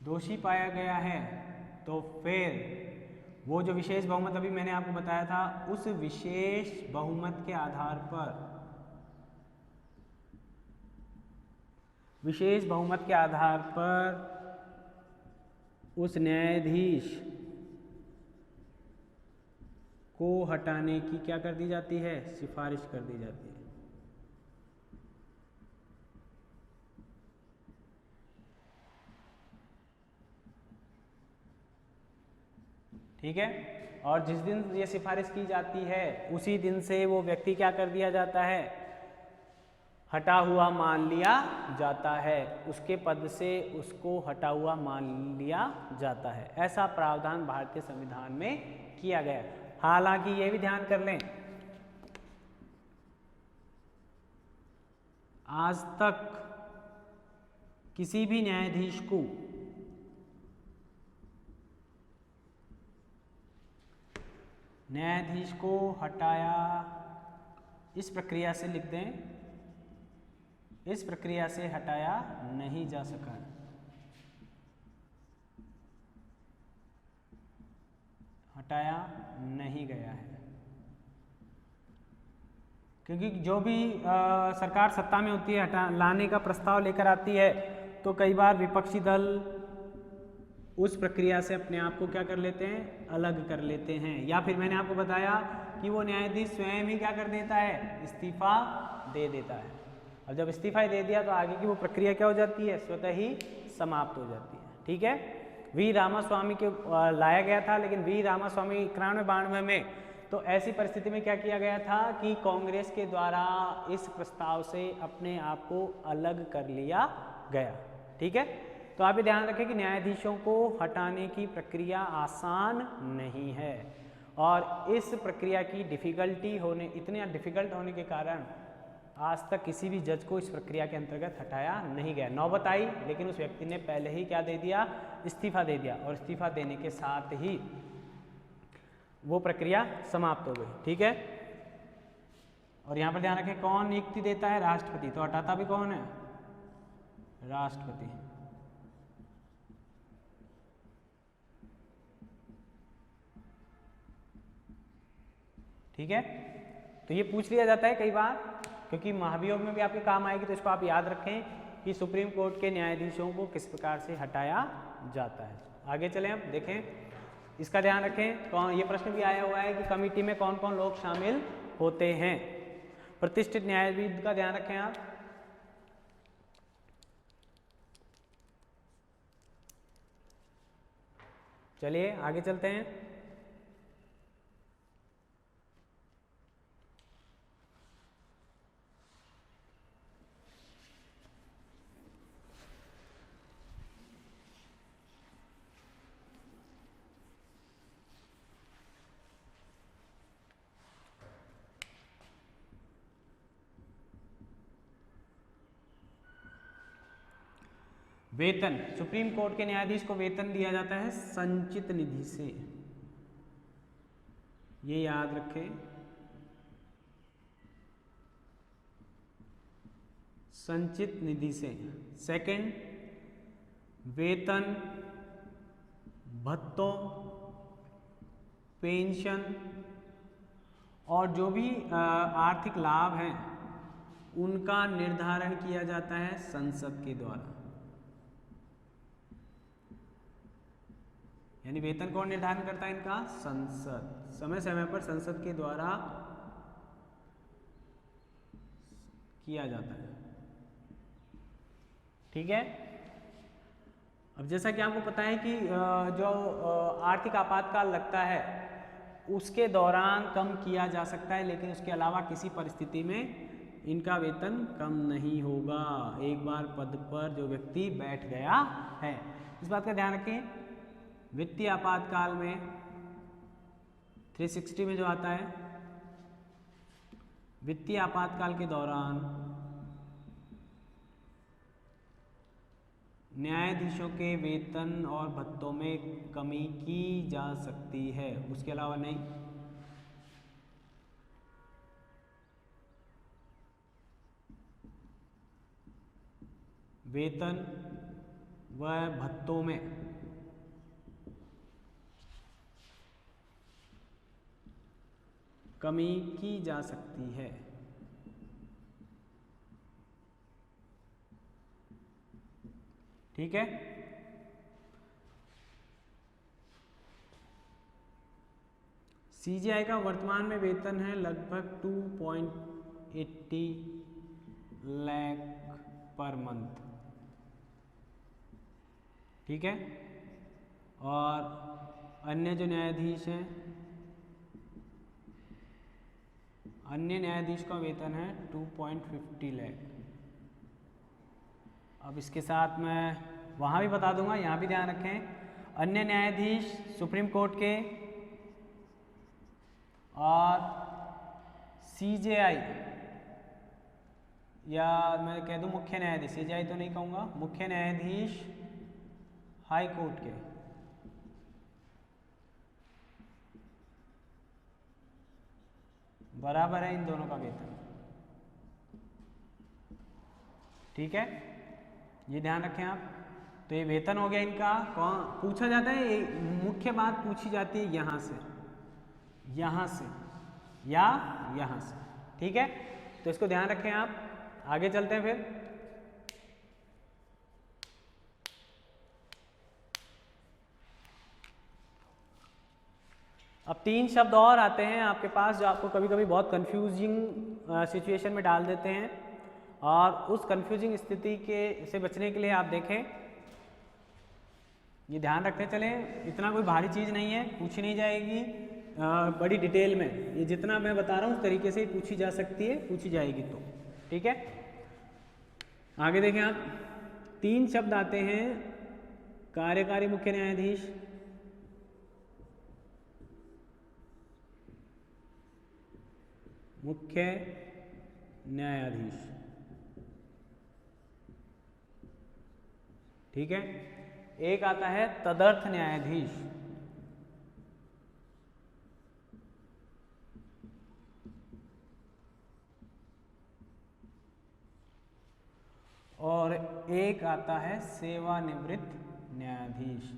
दोषी पाया गया है, तो फिर वो जो विशेष बहुमत अभी मैंने आपको बताया था, उस विशेष बहुमत के आधार पर, विशेष बहुमत के आधार पर उस न्यायाधीश को हटाने की क्या कर दी जाती है? सिफारिश कर दी जाती है। ठीक है, और जिस दिन ये सिफारिश की जाती है उसी दिन से वो व्यक्ति क्या कर दिया जाता है? हटा हुआ मान लिया जाता है, उसके पद से उसको हटा हुआ मान लिया जाता है। ऐसा प्रावधान भारतीय संविधान में किया गया है। हालांकि ये भी ध्यान कर लें, आज तक किसी भी न्यायाधीश को हटाया, इस प्रक्रिया से लिख दें, इस प्रक्रिया से हटाया नहीं जा सका, हटाया नहीं गया है। क्योंकि जो भी सरकार सत्ता में होती है, लाने का प्रस्ताव लेकर आती है, तो कई बार विपक्षी दल उस प्रक्रिया से अपने आप को क्या कर लेते हैं? अलग कर लेते हैं, या फिर मैंने आपको बताया कि वो न्यायाधीश स्वयं ही क्या कर देता है? इस्तीफा दे देता है। और जब इस्तीफा दे दिया तो आगे की वो प्रक्रिया क्या हो जाती है? स्वतः ही समाप्त हो जाती है। ठीक है, वी रामास्वामी के लाया गया था, लेकिन वी रामास्वामी 91-92 में, तो ऐसी परिस्थिति में क्या किया गया था कि कांग्रेस के द्वारा इस प्रस्ताव से अपने आप को अलग कर लिया गया। ठीक है, तो आप ये ध्यान रखें कि न्यायाधीशों को हटाने की प्रक्रिया आसान नहीं है, और इस प्रक्रिया की इतने डिफिकल्ट होने के कारण आज तक किसी भी जज को इस प्रक्रिया के अंतर्गत हटाया नहीं गया। नौबत आई, लेकिन उस व्यक्ति ने पहले ही क्या दे दिया? इस्तीफा दे दिया, और इस्तीफा देने के साथ ही वो प्रक्रिया समाप्त हो गई। ठीक है, और यहाँ पर ध्यान रखें कौन नियुक्ति देता है? राष्ट्रपति। तो हटाता भी कौन है? राष्ट्रपति। ठीक है, तो ये पूछ लिया जाता है कई बार, क्योंकि महाभियोग में भी आपके काम आएगी, तो इसको आप याद रखें कि सुप्रीम कोर्ट के न्यायाधीशों को किस प्रकार से हटाया जाता है। आगे चलें, अब देखें, इसका ध्यान रखें। कौन, ये प्रश्न भी आया हुआ है कि कमेटी में कौन कौन लोग शामिल होते हैं। प्रतिष्ठित न्यायाधीश का ध्यान रखें आप। चलिए आगे चलते हैं। वेतन, सुप्रीम कोर्ट के न्यायाधीश को वेतन दिया जाता है संचित निधि से, ये याद रखें, संचित निधि से। सेकंड, वेतन, भत्तों, पेंशन और जो भी आर्थिक लाभ हैं उनका निर्धारण किया जाता है संसद के द्वारा। यानी वेतन कौन निर्धारण करता है इनका? संसद। समय समय पर संसद के द्वारा किया जाता है। ठीक है। अब जैसा कि आपको पता है कि जो आर्थिक आपातकाल लगता है उसके दौरान कम किया जा सकता है, लेकिन उसके अलावा किसी परिस्थिति में इनका वेतन कम नहीं होगा एक बार पद पर जो व्यक्ति बैठ गया है। इस बात का ध्यान रखें। वित्तीय आपातकाल में 360 में जो आता है, वित्तीय आपातकाल के दौरान न्यायाधीशों के वेतन और भत्तों में कमी की जा सकती है, उसके अलावा नहीं। वेतन व भत्तों में कमी की जा सकती है। ठीक है। सीजीआई का वर्तमान में वेतन है लगभग 2.80 लाख पर मंथ। ठीक है। और अन्य जो न्यायाधीश हैं, अन्य न्यायाधीश का वेतन है 2.50 लाख। अब इसके साथ मैं वहाँ भी बता दूंगा, यहाँ भी ध्यान रखें। अन्य न्यायाधीश सुप्रीम कोर्ट के और सीजेआई, या मैं कह दूं मुख्य न्यायाधीश, सीजेआई तो नहीं कहूँगा, मुख्य न्यायाधीश हाई कोर्ट के बराबर है इन दोनों का वेतन। ठीक है, ये ध्यान रखें आप। तो ये वेतन हो गया इनका। कौन पूछा जाता है, ये मुख्य बात पूछी जाती है यहाँ से, यहाँ से या यहाँ से। ठीक है, तो इसको ध्यान रखें आप। आगे चलते हैं फिर। अब 3 शब्द और आते हैं आपके पास जो आपको कभी कभी बहुत कंफ्यूजिंग सिचुएशन में डाल देते हैं, और उस कंफ्यूजिंग स्थिति के से बचने के लिए आप देखें, ये ध्यान रखते चलें, इतना कोई भारी चीज़ नहीं है, पूछी नहीं जाएगी बड़ी डिटेल में। ये जितना मैं बता रहा हूँ उस तरीके से ही पूछी जा सकती है, पूछी जाएगी तो। ठीक है, आगे देखें आप। 3 शब्द आते हैं, कार्यकारी मुख्य न्यायाधीश, मुख्य न्यायाधीश। ठीक है, एक आता है तदर्थ न्यायाधीश, और एक आता है सेवानिवृत्त न्यायाधीश,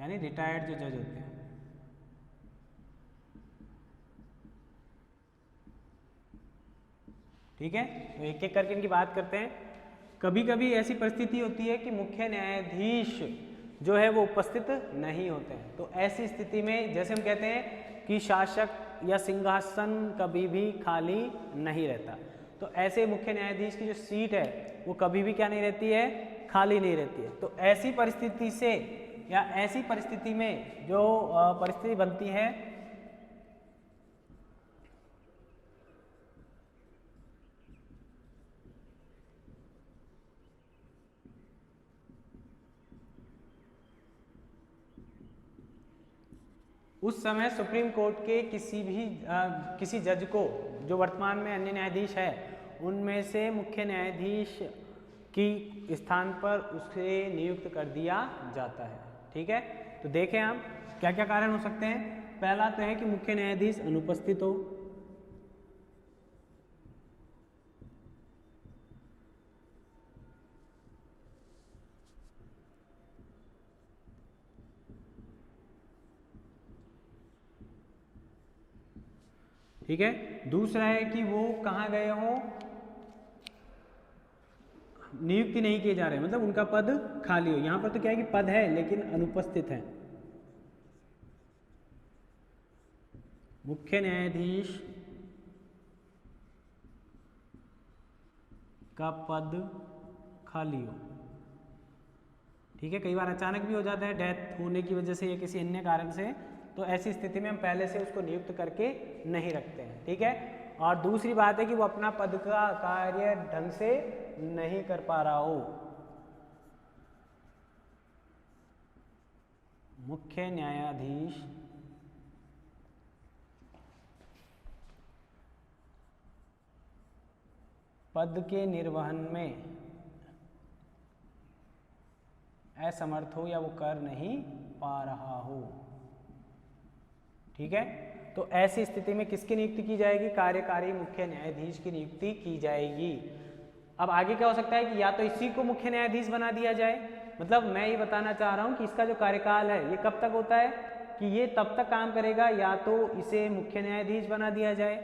यानी रिटायर्ड जो जज होते हैं। ठीक है, तो एक एक करके इनकी बात करते हैं। कभी कभी ऐसी परिस्थिति होती है कि मुख्य न्यायाधीश जो है वो उपस्थित नहीं होते हैं। तो ऐसी स्थिति में जैसे हम कहते हैं कि शासक या सिंहासन कभी भी खाली नहीं रहता, तो ऐसे मुख्य न्यायाधीश की जो सीट है वो कभी भी क्या नहीं रहती है, खाली नहीं रहती है। तो ऐसी परिस्थिति से या ऐसी परिस्थिति में जो परिस्थिति बनती है उस समय सुप्रीम कोर्ट के किसी जज को जो वर्तमान में अन्य न्यायाधीश है उनमें से मुख्य न्यायाधीश की स्थान पर उसे नियुक्त कर दिया जाता है। ठीक है, तो देखें हम क्या क्या कारण हो सकते हैं। पहला तो है कि मुख्य न्यायाधीश अनुपस्थित हो, ठीक है। दूसरा है कि वो कहाँ गए हों, नियुक्ति नहीं किए जा रहे, मतलब उनका पद खाली हो। यहां पर तो क्या है कि पद है लेकिन अनुपस्थित है। मुख्य न्यायाधीश का पद खाली हो, ठीक है। कई बार अचानक भी हो जाता है, डेथ होने की वजह से या किसी अन्य कारण से, तो ऐसी स्थिति में हम पहले से उसको नियुक्त करके नहीं रखते हैं। ठीक है, और दूसरी बात है कि वो अपना पद का कार्य ढंग से नहीं कर पा रहा हो। मुख्य न्यायाधीश पद के निर्वहन में असमर्थ हो या वो कर नहीं पा रहा हो। ठीक है, तो ऐसी स्थिति में किसकी नियुक्ति की जाएगी, कार्यकारी मुख्य न्यायाधीश की नियुक्ति की जाएगी। अब आगे क्या हो सकता है कि या तो इसी को मुख्य न्यायाधीश बना दिया जाए, मतलब मैं ये बताना चाह रहा हूं कि इसका जो कार्यकाल है ये कब तक होता है कि ये तब तक काम करेगा, या तो इसे मुख्य न्यायाधीश बना दिया जाए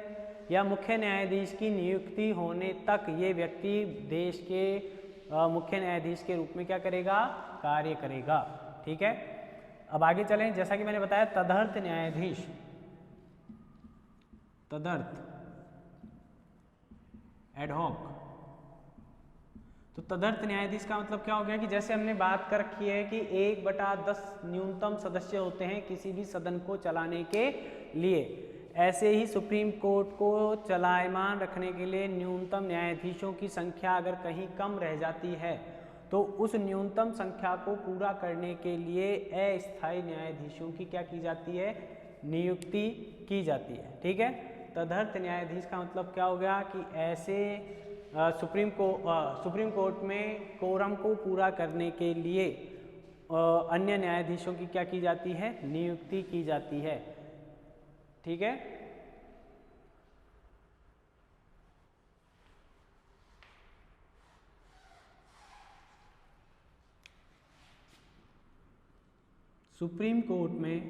या मुख्य न्यायाधीश की नियुक्ति होने तक ये व्यक्ति देश के मुख्य न्यायाधीश के रूप में क्या करेगा, कार्य करेगा। ठीक है, अब आगे चलें। जैसा कि मैंने बताया तदर्थ न्यायाधीश, तदर्थ एडहॉक, तो तदर्थ न्यायाधीश का मतलब क्या हो गया कि जैसे हमने बात कर रखी है कि 1/10 न्यूनतम सदस्य होते हैं किसी भी सदन को चलाने के लिए, ऐसे ही सुप्रीम कोर्ट को चलायमान रखने के लिए न्यूनतम न्यायाधीशों की संख्या अगर कहीं कम रह जाती है तो उस न्यूनतम संख्या को पूरा करने के लिए अस्थायी न्यायाधीशों की क्या की जाती है, नियुक्ति की जाती है। ठीक है, तदर्थ न्यायाधीश का मतलब क्या हो गया कि ऐसे सुप्रीम कोर्ट में कोरम को पूरा करने के लिए अन्य न्यायाधीशों की क्या की जाती है, नियुक्ति की जाती है। ठीक है, सुप्रीम कोर्ट में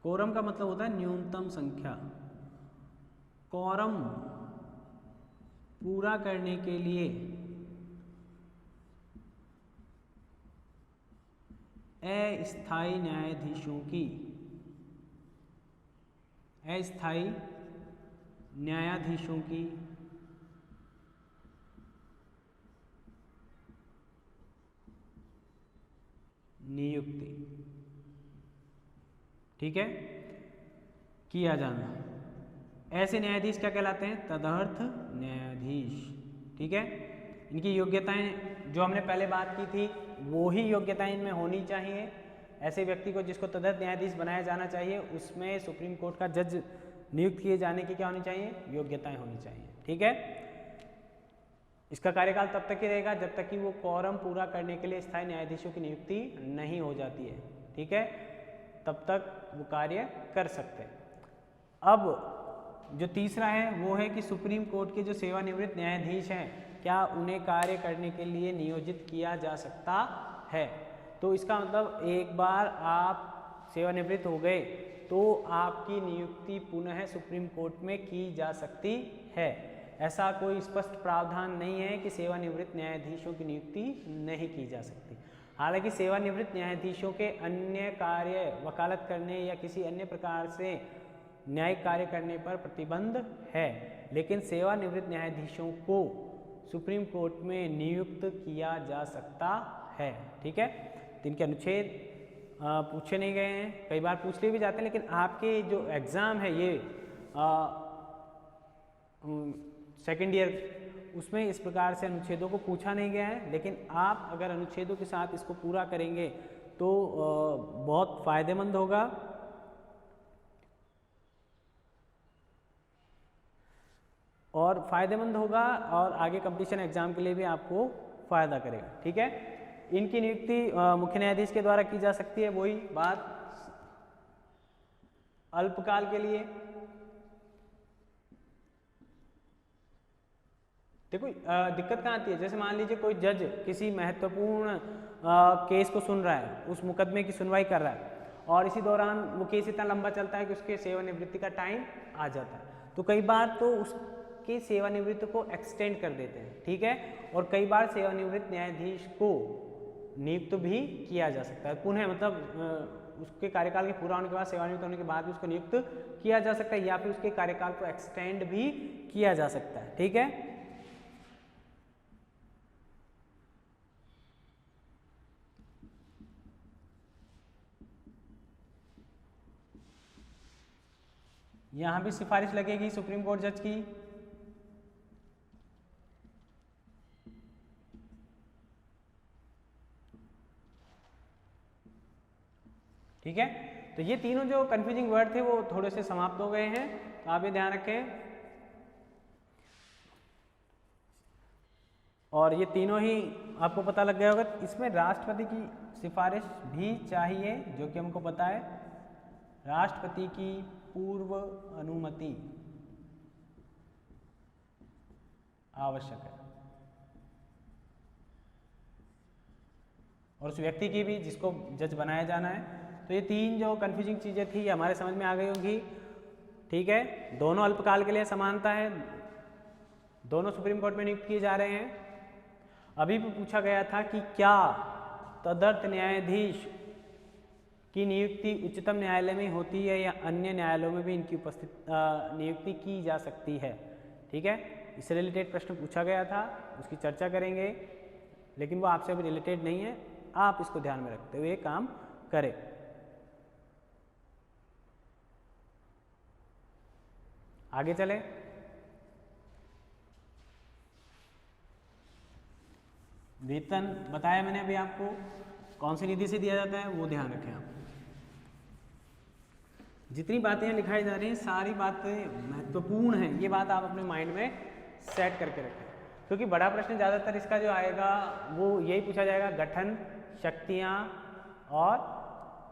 कोरम का मतलब होता है न्यूनतम संख्या। कोरम पूरा करने के लिए अस्थायी न्यायाधीशों की नियुक्ति, ठीक है, किया जाना। ऐसे न्यायाधीश क्या कहलाते हैं, तदर्थ न्यायाधीश। ठीक है, इनकी योग्यताएं जो हमने पहले बात की थी वो ही योग्यताएं इनमें होनी चाहिए। ऐसे व्यक्ति को जिसको तदर्थ न्यायाधीश बनाया जाना चाहिए उसमें सुप्रीम कोर्ट का जज नियुक्त किए जाने की क्या होनी चाहिए, योग्यताएं होनी चाहिए। ठीक है, इसका कार्यकाल तब तक ही रहेगा जब तक कि वो कोरम पूरा करने के लिए स्थायी न्यायाधीशों की नियुक्ति नहीं हो जाती है। ठीक है, तब तक वो कार्य कर सकते हैं। अब जो तीसरा है वो है कि सुप्रीम कोर्ट के जो सेवानिवृत्त न्यायाधीश हैं क्या उन्हें कार्य करने के लिए नियोजित किया जा सकता है। तो इसका मतलब एक बार आप सेवानिवृत्त हो गए तो आपकी नियुक्ति पुनः सुप्रीम कोर्ट में की जा सकती है। ऐसा कोई स्पष्ट प्रावधान नहीं है कि सेवानिवृत्त न्यायाधीशों की नियुक्ति नहीं की जा सकती। हालांकि सेवानिवृत्त न्यायाधीशों के अन्य कार्य वकालत करने या किसी अन्य प्रकार से न्यायिक कार्य करने पर प्रतिबंध है, लेकिन सेवानिवृत्त न्यायाधीशों को सुप्रीम कोर्ट में नियुक्त किया जा सकता है। ठीक है, तो इनके अनुच्छेद पूछे नहीं गए हैं, कई बार पूछ लिए भी जाते हैं, लेकिन आपके जो एग्ज़ाम है ये सेकेंड ईयर उसमें इस प्रकार से अनुच्छेदों को पूछा नहीं गया है। लेकिन आप अगर अनुच्छेदों के साथ इसको पूरा करेंगे तो बहुत फ़ायदेमंद होगा। और आगे कंपटीशन एग्जाम के लिए भी आपको फ़ायदा करेगा। ठीक है, इनकी नियुक्ति मुख्य न्यायाधीश के द्वारा की जा सकती है, वही बात अल्पकाल के लिए। देखो दिक्कत कहाँ आती है, जैसे मान लीजिए कोई जज किसी महत्वपूर्ण केस को सुन रहा है, उस मुकदमे की सुनवाई कर रहा है, और इसी दौरान वो केस इतना लंबा चलता है कि उसके सेवानिवृत्ति का टाइम आ जाता है, तो कई बार तो उसके सेवानिवृत्ति को एक्सटेंड कर देते हैं। ठीक है, और कई बार सेवानिवृत्त न्यायाधीश को नियुक्त भी किया जा सकता है पुनः, मतलब उसके कार्यकाल के पूरा होने के बाद, सेवानिवृत्त होने के बाद भी उसको नियुक्त किया जा सकता है, या फिर उसके कार्यकाल को एक्सटेंड भी किया जा सकता है। ठीक है, यहाँ भी सिफारिश लगेगी सुप्रीम कोर्ट जज की। ठीक है, तो ये तीनों जो कंफ्यूजिंग वर्ड थे वो थोड़े से समाप्त हो गए हैं, तो आप ये ध्यान रखें। और ये तीनों ही आपको पता लग गया होगा। इसमें राष्ट्रपति की सिफारिश भी चाहिए, जो कि हमको पता है, राष्ट्रपति की पूर्व अनुमति आवश्यक है, और उस व्यक्ति की भी जिसको जज बनाया जाना है। तो ये तीन जो कंफ्यूजिंग चीज़ें थी हमारे समझ में आ गई होंगी। ठीक है, दोनों अल्पकाल के लिए समानता है, दोनों सुप्रीम कोर्ट में नियुक्त किए जा रहे हैं। अभी भी पूछा गया था कि क्या तदर्थ न्यायाधीश की नियुक्ति उच्चतम न्यायालय में होती है या अन्य न्यायालयों में भी इनकी नियुक्ति की जा सकती है। ठीक है, इससे रिलेटेड प्रश्न पूछा गया था, उसकी चर्चा करेंगे, लेकिन वो आपसे अभी रिलेटेड नहीं है, आप इसको ध्यान में रखते हुए काम करें। आगे चले, वेतन बताया मैंने अभी आपको, कौन सी निधि से दिया जाता है वो ध्यान रखें आप। जितनी बातें लिखाई जा रही हैं सारी बातें महत्वपूर्ण हैं, ये बात आप अपने माइंड में सेट करके रखें, क्योंकि बड़ा प्रश्न ज़्यादातर इसका जो आएगा वो यही पूछा जाएगा, गठन, शक्तियाँ और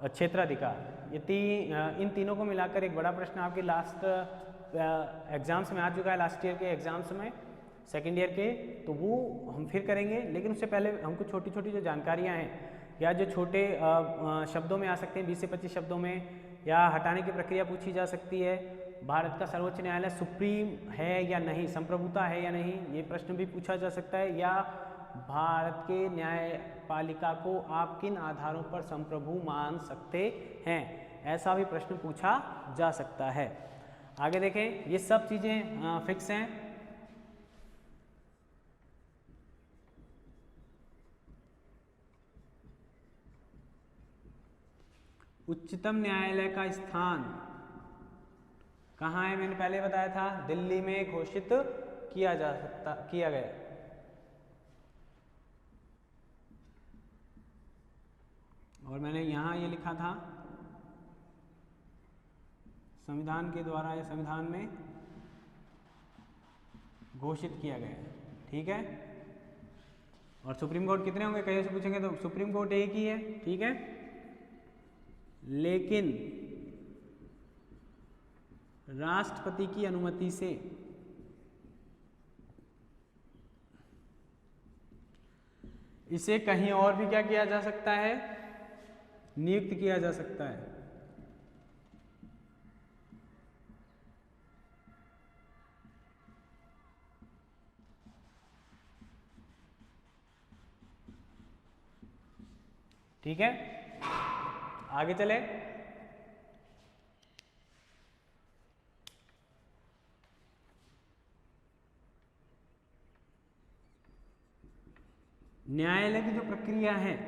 क्षेत्राधिकार। इन तीनों को मिलाकर एक बड़ा प्रश्न आपके लास्ट एग्जाम्स में आ चुका है, लास्ट ईयर के एग्जाम्स में, सेकेंड ईयर के, तो वो हम फिर करेंगे। लेकिन उससे पहले हमको छोटी छोटी जो जानकारियाँ हैं या जो छोटे शब्दों में आ सकते हैं, 20 से 25 शब्दों में, या हटाने की प्रक्रिया पूछी जा सकती है। भारत का सर्वोच्च न्यायालय सुप्रीम है या नहीं, संप्रभुता है या नहीं, ये प्रश्न भी पूछा जा सकता है। या भारत के न्यायपालिका को आप किन आधारों पर संप्रभु मान सकते हैं, ऐसा भी प्रश्न पूछा जा सकता है। आगे देखें, ये सब चीज़ें फिक्स हैं। उच्चतम न्यायालय का स्थान कहाँ है, मैंने पहले बताया था, दिल्ली में घोषित किया गया। और मैंने यहाँ ये लिखा था, संविधान के द्वारा या संविधान में घोषित किया गया है। ठीक है, और सुप्रीम कोर्ट कितने होंगे, कहीं से पूछेंगे तो सुप्रीम कोर्ट एक ही है। ठीक है, लेकिन राष्ट्रपति की अनुमति से इसे कहीं और भी क्या किया जा सकता है, नियुक्त किया जा सकता है। ठीक है, आगे चले। न्यायालय की जो प्रक्रिया है,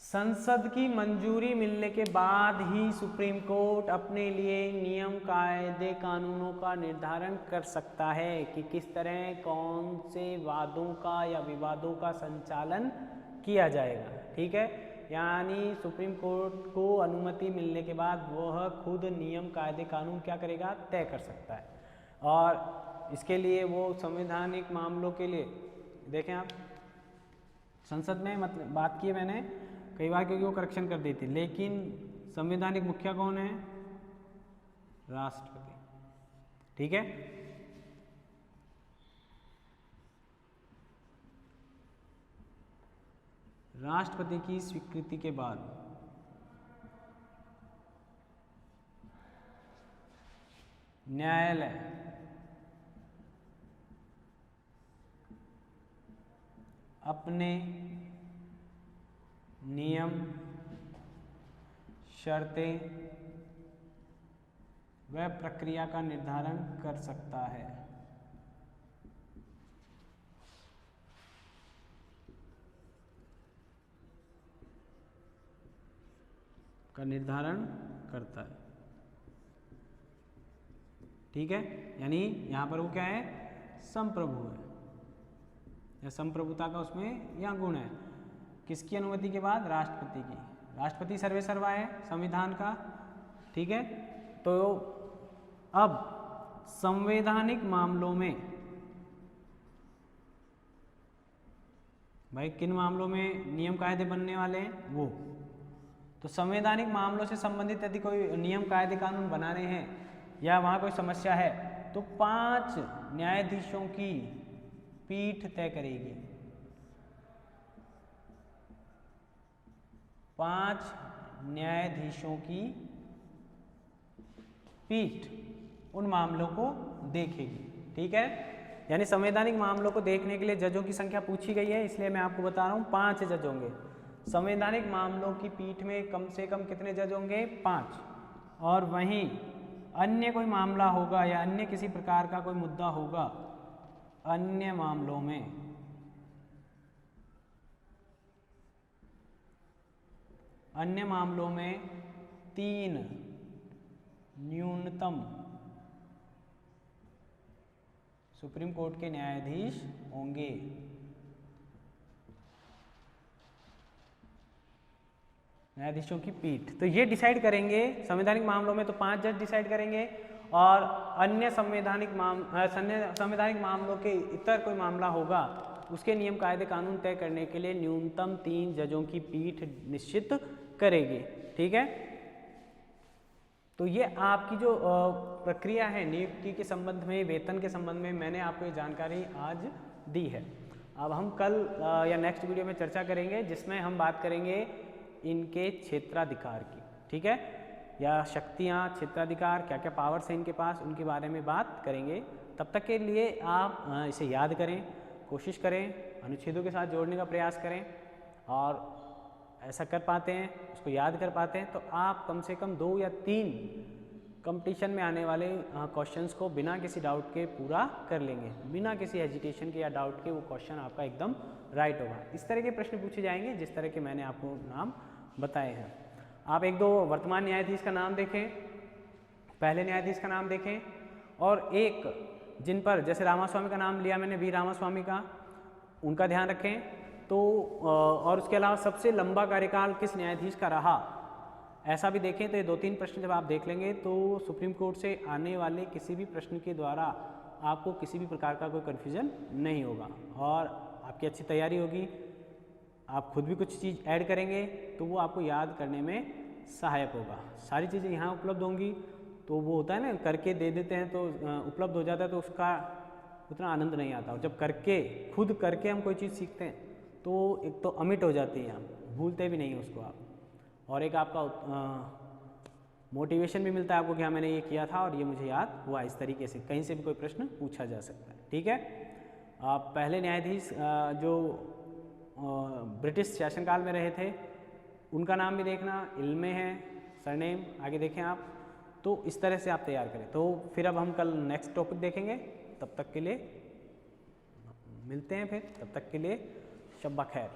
संसद की मंजूरी मिलने के बाद ही सुप्रीम कोर्ट अपने लिए नियम कायदे कानूनों का निर्धारण कर सकता है कि किस तरह कौन से वादों का या विवादों का संचालन किया जाएगा। ठीक है, यानी सुप्रीम कोर्ट को अनुमति मिलने के बाद वह खुद नियम कायदे कानून क्या करेगा, तय कर सकता है। और इसके लिए वो संवैधानिक मामलों के लिए देखें आप, संसद में मतलब बात की है मैंने कई बार क्योंकि वो करेक्शन कर देती, लेकिन संवैधानिक मुखिया कौन है, राष्ट्रपति। ठीक है, राष्ट्रपति की स्वीकृति के बाद न्यायालय अपने नियम, शर्तें व प्रक्रिया का निर्धारण कर सकता है। का निर्धारण करता है। ठीक है, यानी यहां पर वो क्या है, संप्रभु है, या संप्रभुता का उसमें यह गुण है। किसकी अनुमति के बाद, राष्ट्रपति की। राष्ट्रपति सर्वे सर्वा है संविधान का। ठीक है, तो अब संवैधानिक मामलों में भाई किन मामलों में नियम कायदे बनने वाले हैं, वो तो संवैधानिक मामलों से संबंधित यदि कोई नियम कायदे कानून बनाने हैं या वहाँ कोई समस्या है तो 5 न्यायाधीशों की पीठ तय करेगी। 5 न्यायाधीशों की पीठ उन मामलों को देखेगी। ठीक है, यानी संवैधानिक मामलों को देखने के लिए जजों की संख्या पूछी गई है, इसलिए मैं आपको बता रहा हूँ 5 जज होंगे। संवैधानिक मामलों की पीठ में कम से कम कितने जज होंगे, 5। और वहीं अन्य कोई मामला होगा या अन्य किसी प्रकार का कोई मुद्दा होगा, अन्य मामलों में 3 न्यूनतम सुप्रीम कोर्ट के न्यायाधीश होंगे। न्यायाधीशों की पीठ तो ये डिसाइड करेंगे। संवैधानिक मामलों में तो 5 जज डिसाइड करेंगे, और अन्य संवैधानिक मामलों के इतर कोई मामला होगा उसके नियम कायदे कानून तय करने के लिए न्यूनतम 3 जजों की पीठ निश्चित करेगी। ठीक है, तो ये आपकी जो प्रक्रिया है नियुक्ति के संबंध में, वेतन के संबंध में, मैंने आपको ये जानकारी आज दी है। अब हम कल या नेक्स्ट वीडियो में चर्चा करेंगे जिसमें हम बात करेंगे इनके क्षेत्राधिकार की। ठीक है, या शक्तियाँ, क्षेत्राधिकार, क्या क्या पावर्स हैं इनके पास, उनके बारे में बात करेंगे। तब तक के लिए आप इसे याद करें, कोशिश करें, अनुच्छेदों के साथ जोड़ने का प्रयास करें, और ऐसा कर पाते हैं, उसको याद कर पाते हैं तो आप कम से कम 2 या 3 कंपटीशन में आने वाले क्वेश्चंस को बिना किसी डाउट के पूरा कर लेंगे। बिना किसी हेजिटेशन के या डाउट के वो क्वेश्चन आपका एकदम राइट होगा। इस तरह के प्रश्न पूछे जाएंगे जिस तरह के मैंने आपको नाम बताए हैं। आप 1-2 वर्तमान न्यायाधीश का नाम देखें, पहले न्यायाधीश का नाम देखें, और एक जिन पर जैसे रामास्वामी का नाम लिया मैंने, वी रामास्वामी का, उनका ध्यान रखें। तो और उसके अलावा सबसे लंबा कार्यकाल किस न्यायाधीश का रहा, ऐसा भी देखें। तो ये 2-3 प्रश्न जब आप देख लेंगे तो सुप्रीम कोर्ट से आने वाले किसी भी प्रश्न के द्वारा आपको किसी भी प्रकार का कोई कन्फ्यूजन नहीं होगा, और आपकी अच्छी तैयारी होगी। आप खुद भी कुछ चीज़ ऐड करेंगे तो वो आपको याद करने में सहायक होगा। सारी चीज़ें यहाँ उपलब्ध होंगी, तो वो होता है ना, करके दे देते हैं तो उपलब्ध हो जाता है तो उसका उतना आनंद नहीं आता। और जब करके, खुद करके हम कोई चीज़ सीखते हैं तो एक तो अमिट हो जाती है, हम भूलते भी नहीं उसको आप। और एक आपका मोटिवेशन भी मिलता है आपको कि हाँ मैंने ये किया था और ये मुझे याद हुआ। इस तरीके से कहीं से भी कोई प्रश्न पूछा जा सकता है। ठीक है, पहले न्यायाधीश जो ब्रिटिश शासनकाल में रहे थे उनका नाम भी देखना, इल्मे है, सरनेम आगे देखें आप। तो इस तरह से आप तैयार करें। तो फिर अब हम कल नेक्स्ट टॉपिक देखेंगे, तब तक के लिए मिलते हैं फिर, तब तक के लिए शब्बा खैर।